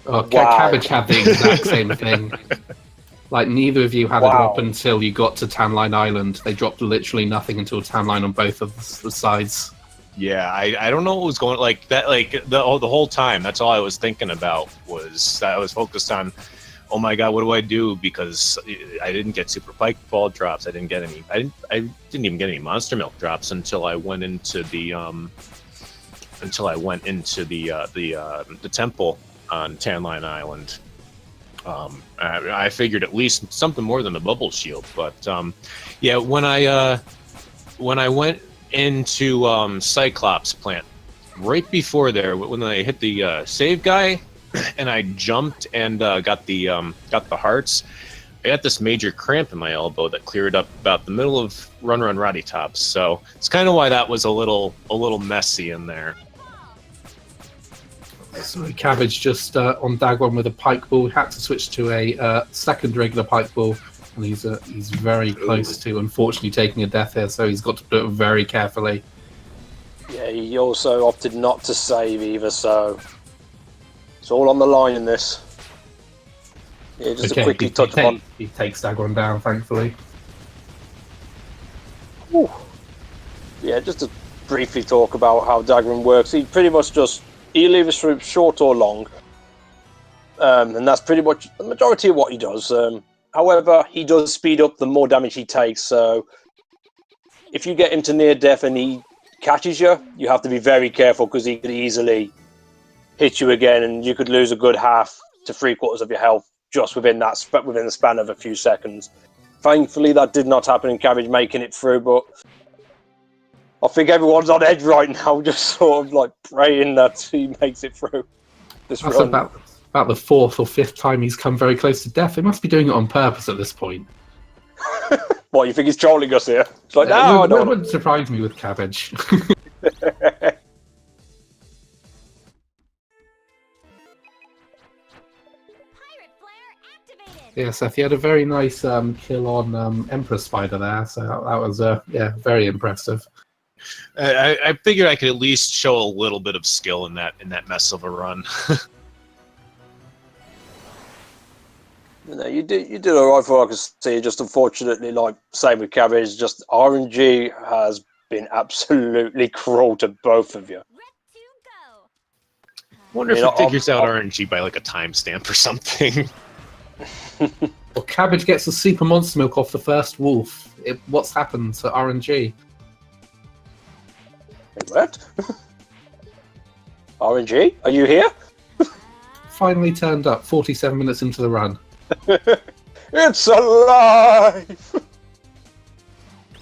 Oh, Wow. Cabbage had the exact same thing. Like, neither of you had a drop until you got to Tanline Island. They dropped literally nothing until Tanline on both of the sides. Yeah, I don't know what was going like that. Like the whole time, that's all I was thinking about was I was focused on, oh my god, what do I do? Because I didn't get super pike ball drops. I didn't get any. I didn't even get any monster milk drops until I went into the the temple on Tanline Island. I figured at least something more than a bubble shield, but yeah, when I went into Cyclops plant right before there, when I hit the save guy, and I jumped and got the hearts, I got this major cramp in my elbow that cleared up about the middle of Run Roddy Tops. So it's kind of why that was a little messy in there. So Cabbage just on Dagron with a pike ball, had to switch to a second regular pike ball, and he's very close to unfortunately taking a death here, so he's got to do it very carefully. Yeah, he also opted not to save either, so it's all on the line in this. Yeah, just to quickly touch upon. He takes Dagron down, thankfully. Whew. Yeah, just to briefly talk about how Dagron works. He pretty much just he'll either swoop short or long, and that's pretty much the majority of what he does. However, he does speed up the more damage he takes. So if you get him to near death and he catches you, you have to be very careful because he could easily hit you again, and you could lose a good half to 3/4 of your health just within the span of a few seconds. Thankfully, that did not happen in Cabbage making it through, but I think everyone's on edge right now, just sort of like praying that he makes it through this That's run. about the fourth or fifth time he's come very close to death. He must be doing it on purpose at this point. What, you think he's trolling us here? It's like, no, That wouldn't surprise me with Cabbage. Yeah, Seth, you had a very nice kill on Emperor Spider there, so that was very impressive. I figured I could at least show a little bit of skill in that mess of a run. No, you did all right for what I could see. Just unfortunately, like same with Cabbage, just RNG has been absolutely cruel to both of you. I wonder if it figures out RNG by like a timestamp or something. Well, Cabbage gets the super monster milk off the first wolf. What's happened to RNG? What? RNG, are you here? Finally turned up 47 minutes into the run. It's alive!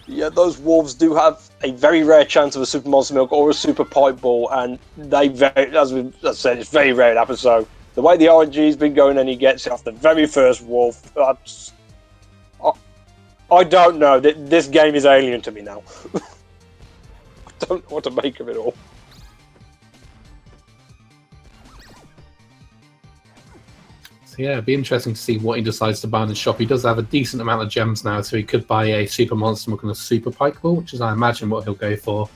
Yeah, those wolves do have a very rare chance of a super monster milk or a super pipe ball, and as I said, it's very rare it happens. So the way the RNG's been going, and he gets it off the very first wolf, I don't know. This game is alien to me now. I don't know what to make of it all. So yeah, it'd be interesting to see what he decides to buy in his shop. He does have a decent amount of gems now, so he could buy a super monster milk and a super pike ball, which is, I imagine, what he'll go for.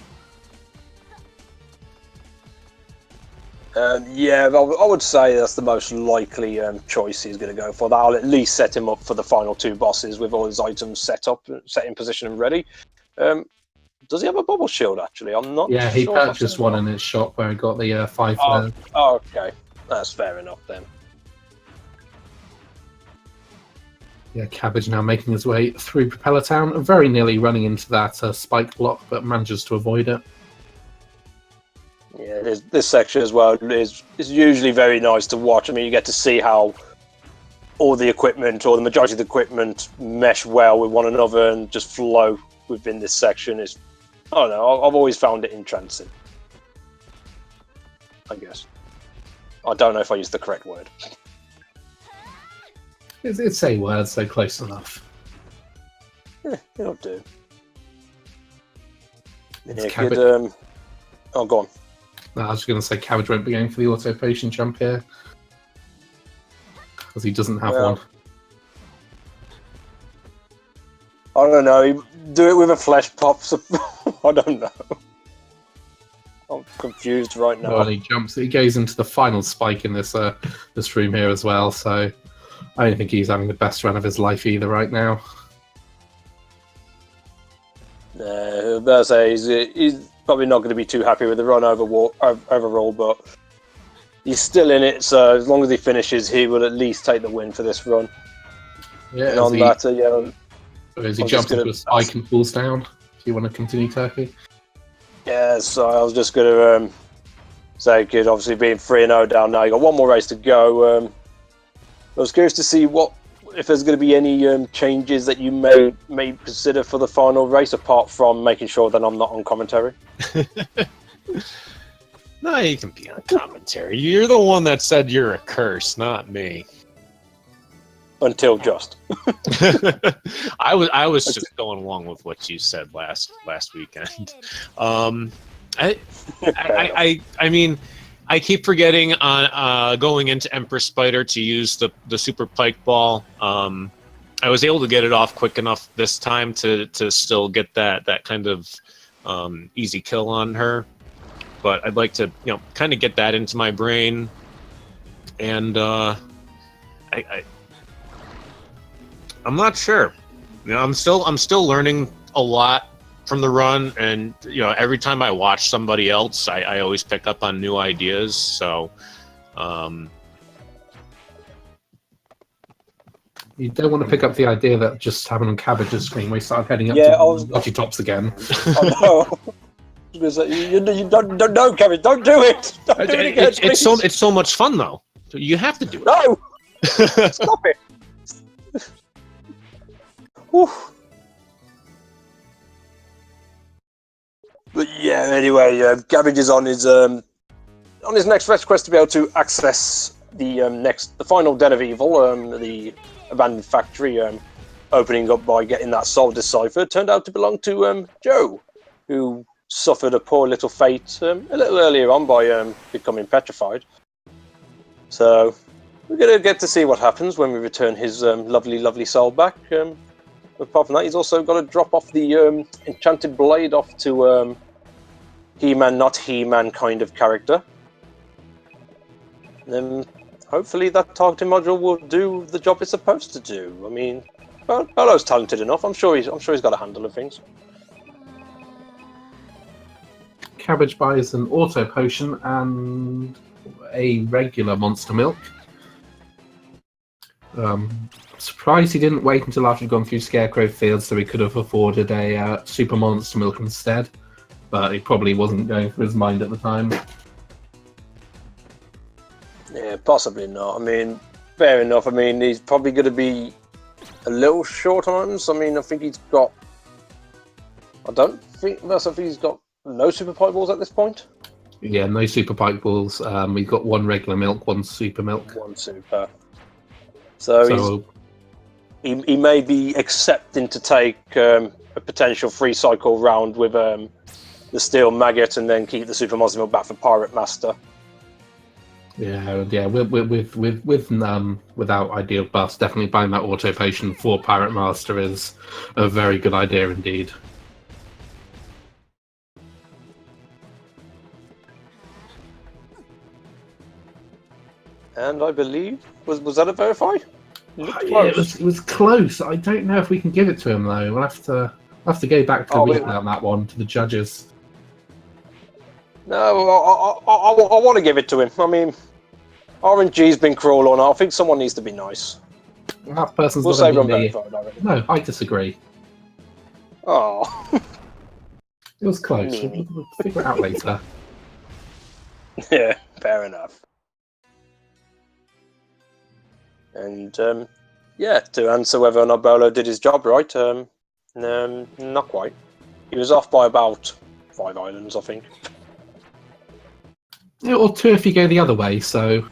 Yeah, I would say that's the most likely choice he's going to go for. That'll at least set him up for the final two bosses with all his items set in position and ready. Does he have a bubble shield, actually? I'm not sure. Yeah, he purchased one in his shop where he got the 5 flares. Oh, okay. That's fair enough then. Yeah, Cabbage now making his way through Propeller Town, very nearly running into that spike block, but manages to avoid it. Yeah, this section as well is usually very nice to watch. I mean, you get to see how all the equipment, or the majority of the equipment, mesh well with one another and just flow within this section. I don't know, I've always found it entrancing, I guess. I don't know if I used the correct word. It's a word, so close enough. Yeah, it'll do. It's Yeah, Cabbage. good, oh, go on. No, I was just going to say Cabbage won't be going for the auto potion jump here, because he doesn't have one. I don't know. Do it with a flesh pop. I don't know. I'm confused right now. Well, he jumps. He goes into the final spike in this this room here as well. So I don't think he's having the best run of his life either right now. But I say he's probably not going to be too happy with the run overall, but he's still in it. So as long as he finishes, he will at least take the win for this run. Yeah, And on that, as he jumps into a spike and falls down. Do you want to continue, Turkey? Yeah, so I was just going to say, Kid, obviously being 3-0 down now, you got one more race to go. I was curious to see if there's going to be any changes that you may consider for the final race, apart from making sure that I'm not on commentary. No, you can be on commentary. You're the one that said you're a curse, not me. Until just. I was just going along with what you said last weekend. I mean, I keep forgetting on going into Empress Spider to use the Super Pike Ball. I was able to get it off quick enough this time to still get that kind of easy kill on her. But I'd like to kind of get that into my brain, and I'm not sure. I'm still learning a lot from the run, and every time I watch somebody else, I always pick up on new ideas. So, you don't want to pick up the idea that just having on cabbages screen, we start heading up to dodgy tops again. Oh no! You don't, no, Kevin, don't do it. Don't do it again. It's so much fun though. You have to do it. No, stop it. Whew. But yeah, anyway, Cabbage is on his next fetch quest to be able to access the final Den of Evil, the abandoned factory, opening up by getting that soul deciphered. Turned out to belong to Joe, who suffered a poor little fate a little earlier on by becoming petrified. So we're gonna get to see what happens when we return his lovely soul back. Apart from that, he's also got to drop off the enchanted blade off to He-Man, not He-Man kind of character. And then hopefully that targeting module will do the job it's supposed to do. I mean, Bello's talented enough. I'm sure he's got a handle of things. Cabbage buys an auto potion and a regular monster milk. Surprised he didn't wait until after he'd gone through Scarecrow Fields so he could have afforded a super monster milk instead, but it probably wasn't going through his mind at the time. Yeah, possibly not. I mean, fair enough. I mean, he's probably going to be a little short on items. I mean, I think he's got... I think he's got no super pike balls at this point. Yeah, no super pike balls. We've got one regular milk, one super milk. One super. So he may be accepting to take a potential free cycle round with the Steel Maggot and then keep the Super Monster Milk back for Pirate Master. Yeah. Without ideal buffs, definitely buying that auto potion for Pirate Master is a very good idea indeed. And I believe was that a verify? Yeah, it was close. I don't know if we can give it to him though. We'll have to go back to the replay on that one to the judges. No, I want to give it to him. I mean, RNG's been cruel on. I think someone needs to be nice. That person's we'll not say verified. No, I disagree. Oh, it was close. We'll figure it out later. Yeah, fair enough. And yeah, to answer whether or not Bolo did his job right, not quite. He was off by about 5 islands, I think. Yeah, or 2 if you go the other way, so...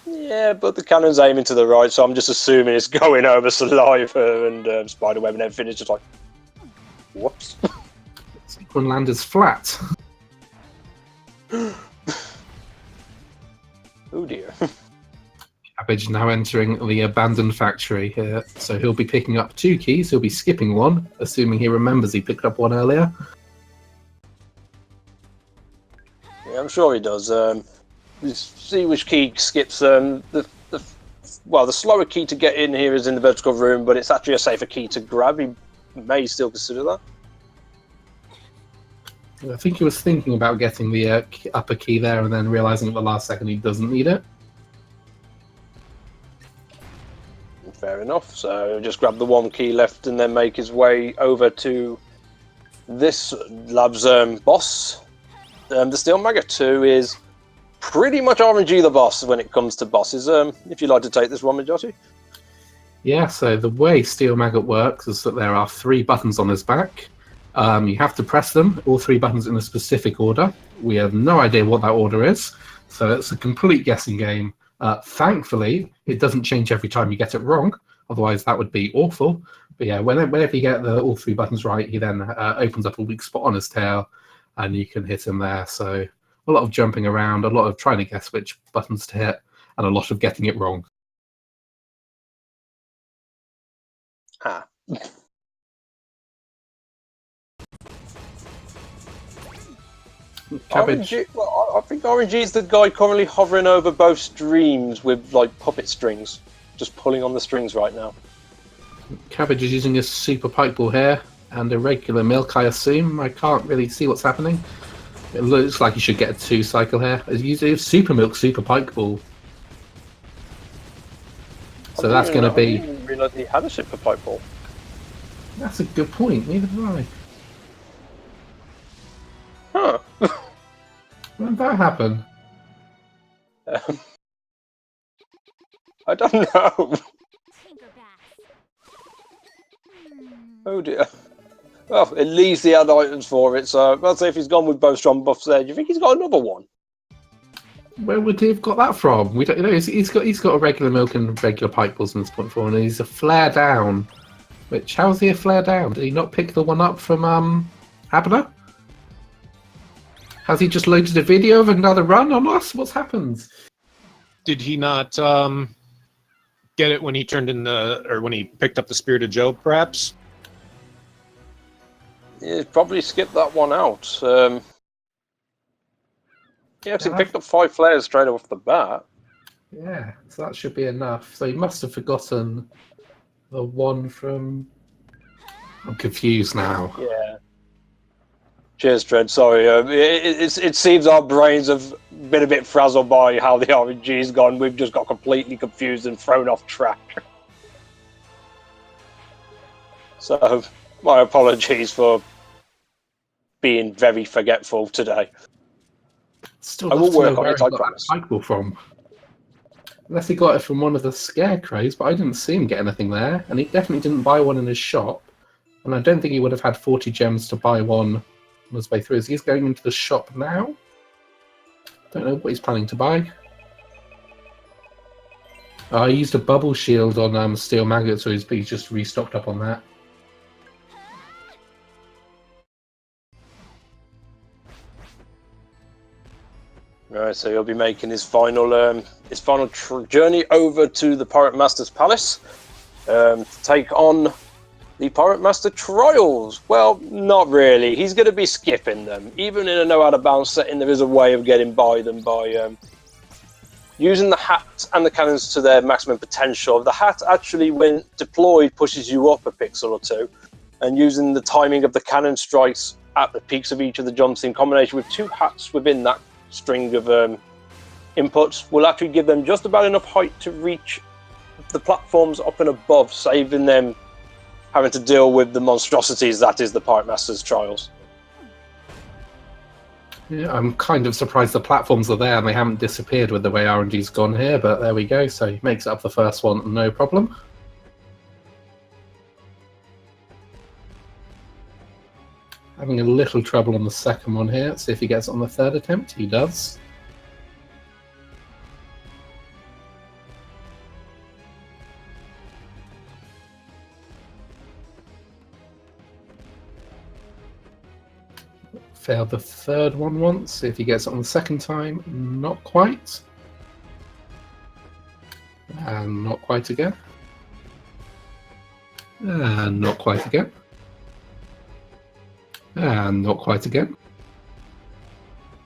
Yeah, but the cannon's aiming to the right, so I'm just assuming it's going over Saliva and Spiderweb and everything. It's just like... Whoops. Greenland is flat. Oh dear. Cabbage now entering the abandoned factory here, so he'll be picking up 2 keys. He'll be skipping one, assuming he remembers he picked up one earlier. Yeah, I'm sure he does. We see which key skips. The slower key to get in here is in the vertical room, but it's actually a safer key to grab. He may still consider that. I think he was thinking about getting the upper key there and then realizing at the last second he doesn't need it. Fair enough. So just grab the 1 key left and then make his way over to this lab's boss. The Steel Maggot 2 is pretty much RNG the boss when it comes to bosses. If you'd like to take this one, Majoti. Yeah, so the way Steel Maggot works is that there are 3 buttons on his back. You have to press them, all 3 buttons in a specific order. We have no idea what that order is, so it's a complete guessing game. Thankfully, it doesn't change every time you get it wrong, otherwise that would be awful. But yeah, whenever you get all 3 buttons right, he then opens up a weak spot on his tail, and you can hit him there. So a lot of jumping around, a lot of trying to guess which buttons to hit, and a lot of getting it wrong. Cabbage. I think RNG is the guy currently hovering over both streams with like puppet strings, just pulling on the strings right now. Cabbage is using a super pike ball here and a regular milk, I assume. I can't really see what's happening. It looks like he should get a 2 cycle here. He's using super milk, super pike ball. So that's going to be. I didn't realise he had a super pike ball. That's a good point. Neither did I. Huh. When did that happen? I don't know. Oh dear. Well, at least he had items for it, so I'd say if he's gone with both strong buffs there, do you think he's got another one? Where would he have got that from? We don't, you know, he's got a regular milk and regular pike balls in this point 4, and he's a flare down. Which, how is he a flare down? Did he not pick the one up from Abner? Has he just loaded a video of another run on us? What's happened? Did he not get it when he turned in or when he picked up the Spirit of Job, perhaps? Yeah, probably skipped that one out. Yeah, because he picked up 5 flares straight off the bat. Yeah, so that should be enough. So he must have forgotten the one from... I'm confused now. Yeah. Cheers, Tread. Sorry. It seems our brains have been a bit frazzled by how the RNG's gone. We've just got completely confused and thrown off track. So, my apologies for being very forgetful today. Still I will work on where it, he I got promise. that pike ball from. Unless he got it from one of the scarecrows, but I didn't see him get anything there, and he definitely didn't buy one in his shop. And I don't think he would have had 40 gems to buy one on his way through. Is he going into the shop now? Don't know what he's planning to buy. I used a bubble shield on Steel Maggot, so he's just restocked up on that. Right, so he'll be making his final journey over to the Pirate Master's Palace to take on the Pirate Master Trials. Well, not really. He's going to be skipping them. Even in a no out of bounds setting, there is a way of getting by them by using the hat and the cannons to their maximum potential. The hat actually, when deployed, pushes you up a pixel or 2, and using the timing of the cannon strikes at the peaks of each of the jumps in combination with 2 hats within that string of inputs will actually give them just about enough height to reach the platforms up and above, saving them having to deal with the monstrosities that is the Pirate Master's Trials. Yeah, I'm kind of surprised the platforms are there and they haven't disappeared with the way RNG's gone here, but there we go. So he makes it up the first one, no problem. Having a little trouble on the second one here. Let's see if he gets it on the 3rd attempt. He does. Failed the 3rd one once. See if he gets it on the 2nd time. Not quite. And not quite again. And not quite again. And not quite again.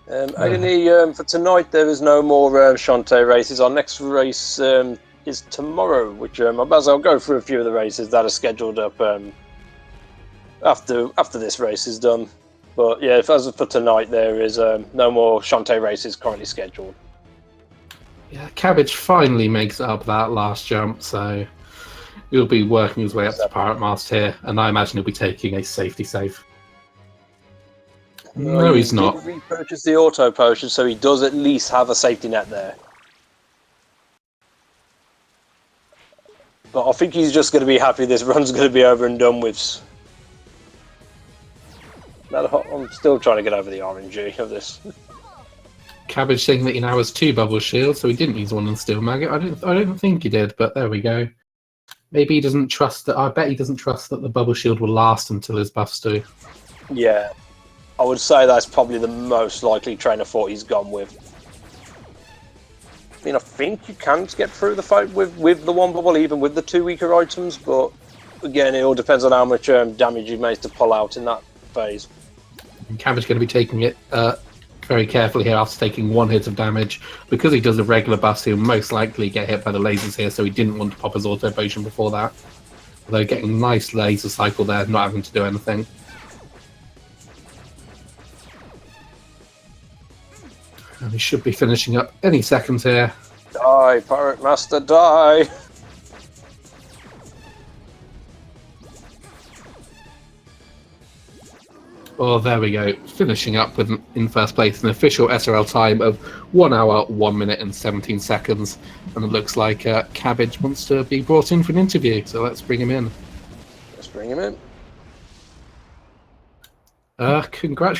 Agony, for tonight there is no more Shantae races. Our next race is tomorrow, which I'll go through a few of the races that are scheduled up after this race is done. But yeah, as for tonight, there is no more Shantae races currently scheduled. Yeah, Cabbage finally makes up that last jump, so he'll be working his way up to Pirate Mast here, and I imagine he'll be taking a safety save. No, he's not. He did repurchase the auto potion, so he does at least have a safety net there. But I think he's just going to be happy this run's going to be over and done with. I'm still trying to get over the RNG of this. Cabbage saying that he now has 2 bubble shields, so he didn't use one on Steel Maggot. I don't think he did, but there we go. Maybe he doesn't trust that. I bet he doesn't trust that the bubble shield will last until his buffs do. Yeah, I would say that's probably the most likely train of thought he's gone with. I mean, I think you can get through the fight with the 1 bubble, even with the 2 weaker items, but again, it all depends on how much damage you manage to pull out in that phase. And Cabbage going to be taking it very carefully here after taking 1 hit of damage. Because he does a regular buff, he'll most likely get hit by the lasers here, so he didn't want to pop his auto potion before that. Although getting nice laser cycle there, not having to do anything. And he should be finishing up any seconds here. Die, Pirate Master, die! Oh, there we go. Finishing up with in first place an official SRL time of 1 hour, 1 minute and 17 seconds. And it looks like Cabbage wants to be brought in for an interview, so let's bring him in. Let's bring him in. Congratulations.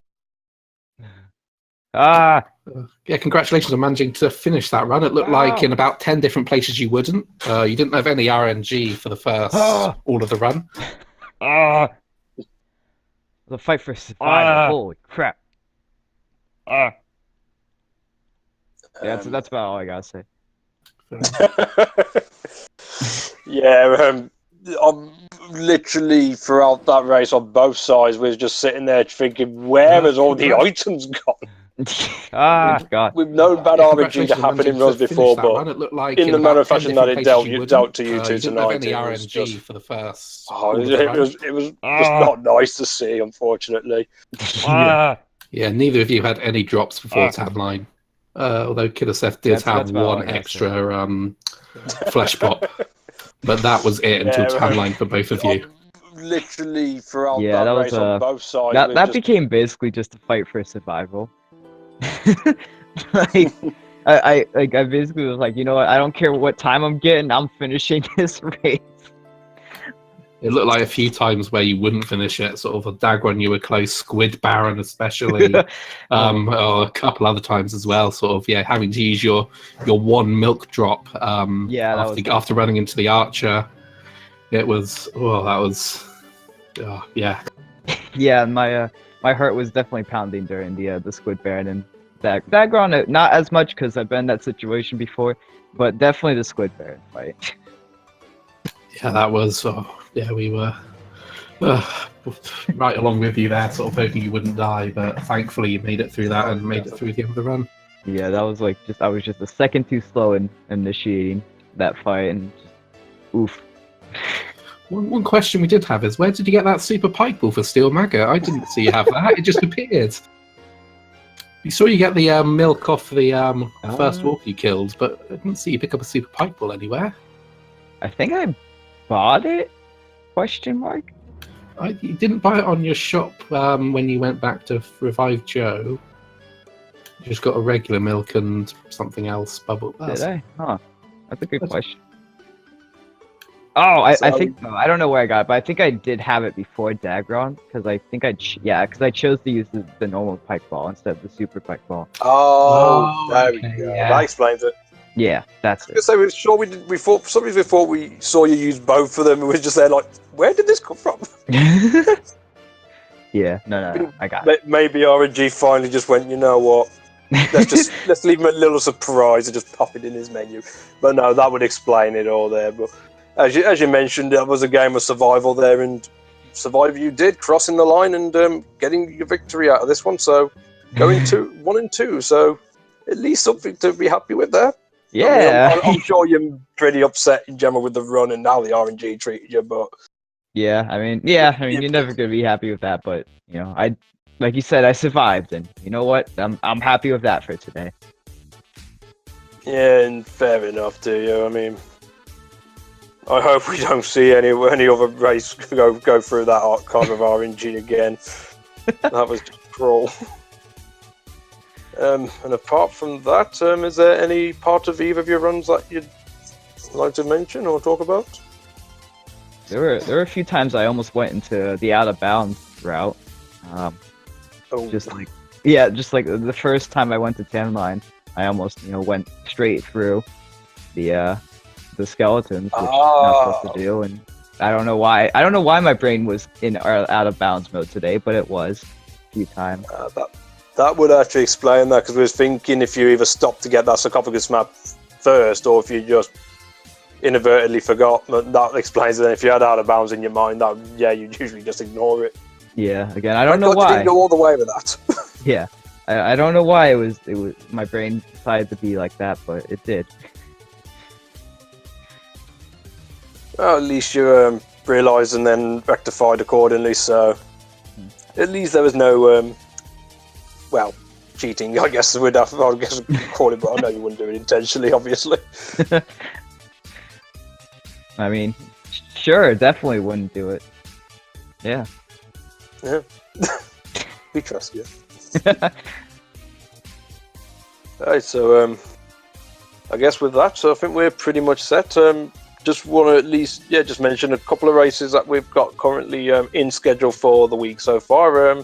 Yeah, congratulations on managing to finish that run. It looked like in about 10 different places you wouldn't. You didn't have any RNG for the first all of the run. The fight for survival. Holy crap. Yeah, that's about all I gotta say. Yeah, I'm literally throughout that race on both sides, we're just sitting there thinking, where has all the items gone? God. We've known bad RNG to happen in runs before, but it looked like in the manner of fashion that it dealt to you two you didn't have tonight, any it was RNG just, for the first. it was just not nice to see, unfortunately. Yeah, neither of you had any drops before tan line. Although Kidofseph did have 1 extra flesh pop, but that was it until tan line for both of you. Literally throughout that race on both sides. That became basically just a fight for survival. Like, I basically was like, you know what? I don't care what time I'm getting. I'm finishing this race. It looked like a few times where you wouldn't finish it. Sort of a Dagron, you were close. Squid Baron, especially. Or a couple other times as well. Sort of, yeah, having to use your 1 milk drop. After running into the archer, it was. Oh, that was. Yeah. Yeah, my heart was definitely pounding during the Squid Baron and Dagron. Not as much because I've been in that situation before, but definitely the Squid Baron fight. Yeah, that was. We were right along with you there, sort of hoping you wouldn't die, but thankfully you made it through that and made it through the end of the run. Yeah, that was like I was just a second too slow in initiating that fight, and just oof. One question we did have is, where did you get that super pike ball for Steel Maggot? I didn't see you have that. It just appeared. You saw you get the milk off the first walk you killed, but I didn't see you pick up a super pike ball anywhere. I think I bought it? Question mark? You didn't buy it on your shop when you went back to revive Joe. You just got a regular milk and something else bubble. Did I? Huh. That's a good question. Oh, I think so. I don't know where I got it, but I think I did have it before Dagron, because I think I chose to use the normal pike ball instead of the super pike ball. Oh, there we go. Yeah. That explains it. Yeah, that's it. So we thought for some reason we thought we saw you use both of them, and we were just there like, where did this come from? Yeah, no, I got it. Maybe RNG finally just went, you know what? let's leave him a little surprise and just pop it in his menu. But no, that would explain it all there. But as you mentioned, that was a game of survival there, and survive you did, crossing the line and getting your victory out of this one. So going to 1-2, so at least something to be happy with there. Yeah. I mean, I'm sure you're pretty upset in general with the run and how the RNG treated you, but Yeah, I mean, you're never gonna be happy with that, but you know, like you said, I survived, and you know what? I'm happy with that for today. yeah, and fair enough to you. I mean, I hope we don't see any other race go through that kind of RNG again. That was just cruel. And apart from that, is there any part of either of your runs that you'd like to mention or talk about? There were a few times I almost went into the out of bounds route. Just like the first time I went to Tan Line, I almost went straight through the skeletons, which I'm not supposed to do, and I don't know why. I don't know why my brain was in out of bounds mode today, but it was a few times. That would actually explain that, because we were thinking if you either stopped to get that sarcophagus map first, or if you just inadvertently forgot. That explains it. If you had out of bounds in your mind, you'd usually just ignore it. Yeah, again, I don't know why. You didn't go all the way with that. Yeah, I don't know why it was my brain decided to be like that, but it did. Well, at least you realised and then rectified accordingly. So at least there was no cheating. I guess we'd call it, but I know you wouldn't do it intentionally, obviously. I mean, sure, definitely wouldn't do it. Yeah. Yeah. We trust you. Alright, so I guess with that, so I think we're pretty much set. Just want to at least just mention a couple of races that we've got currently in schedule for the week so far.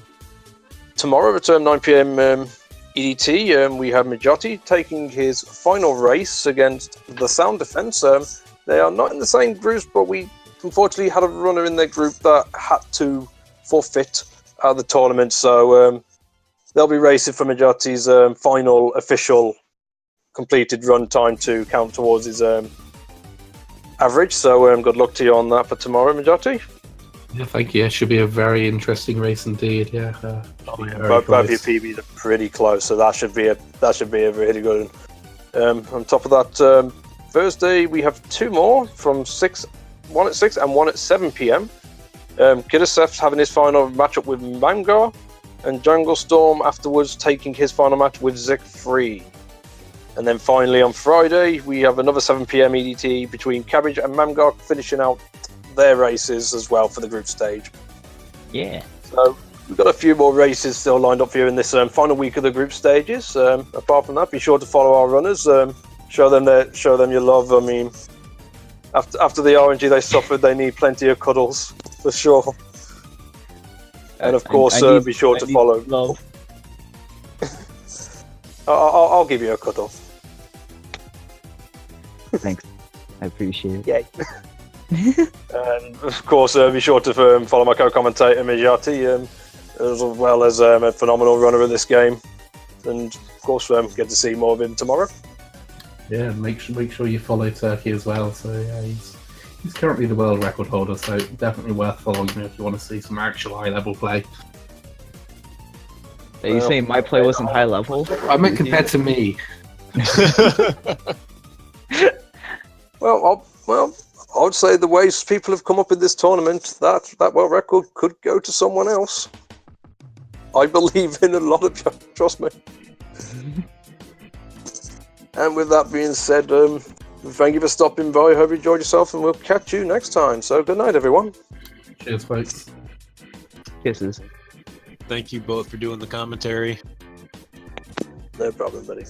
Tomorrow at 9 PM EDT, we have Majotti taking his final race against the Sound Defense. They are not in the same groups, but we unfortunately had a runner in their group that had to forfeit out of the tournament. So they'll be racing for Majotti's final official completed run time to count towards his average. So good luck to you on that for tomorrow, Majotti. Yeah, thank you. It should be a very interesting race indeed. Yeah. Both your PBs are pretty close, so that should be a really good one. On top of that, Thursday we have two more from one at 6 and one at 7 PM. Kidofseph having his final matchup with Mangar, and Jungle Storm afterwards taking his final match with Zik 3. And then finally on Friday we have another 7 PM EDT between Cabbage and Mangar, finishing out their races as well for the group stage. Yeah. So we've got a few more races still lined up for you in this final week of the group stages. Apart from that, be sure to follow our runners. Show them your love. I mean, after the RNG they suffered, they need plenty of cuddles for sure. And of course, be sure to follow. Love. I'll give you a cuddle. Thanks, I appreciate it. Yay. And of course, be sure to follow my co-commentator Majotti, as well as a phenomenal runner of this game. And of course, get to see more of him tomorrow. Yeah, make sure you follow Turkey as well. So yeah, he's currently the world record holder, so definitely worth following him if you want to see some actual high level play. Are you saying my play wasn't high level? I meant compared to me. Well, I would say the ways people have come up in this tournament, that world record could go to someone else. I believe in a lot of you, trust me. And with that being said, thank you for stopping by. Hope you enjoyed yourself, and we'll catch you next time. So good night, everyone. Cheers, folks. Kisses. Thank you both for doing the commentary. No problem, buddy.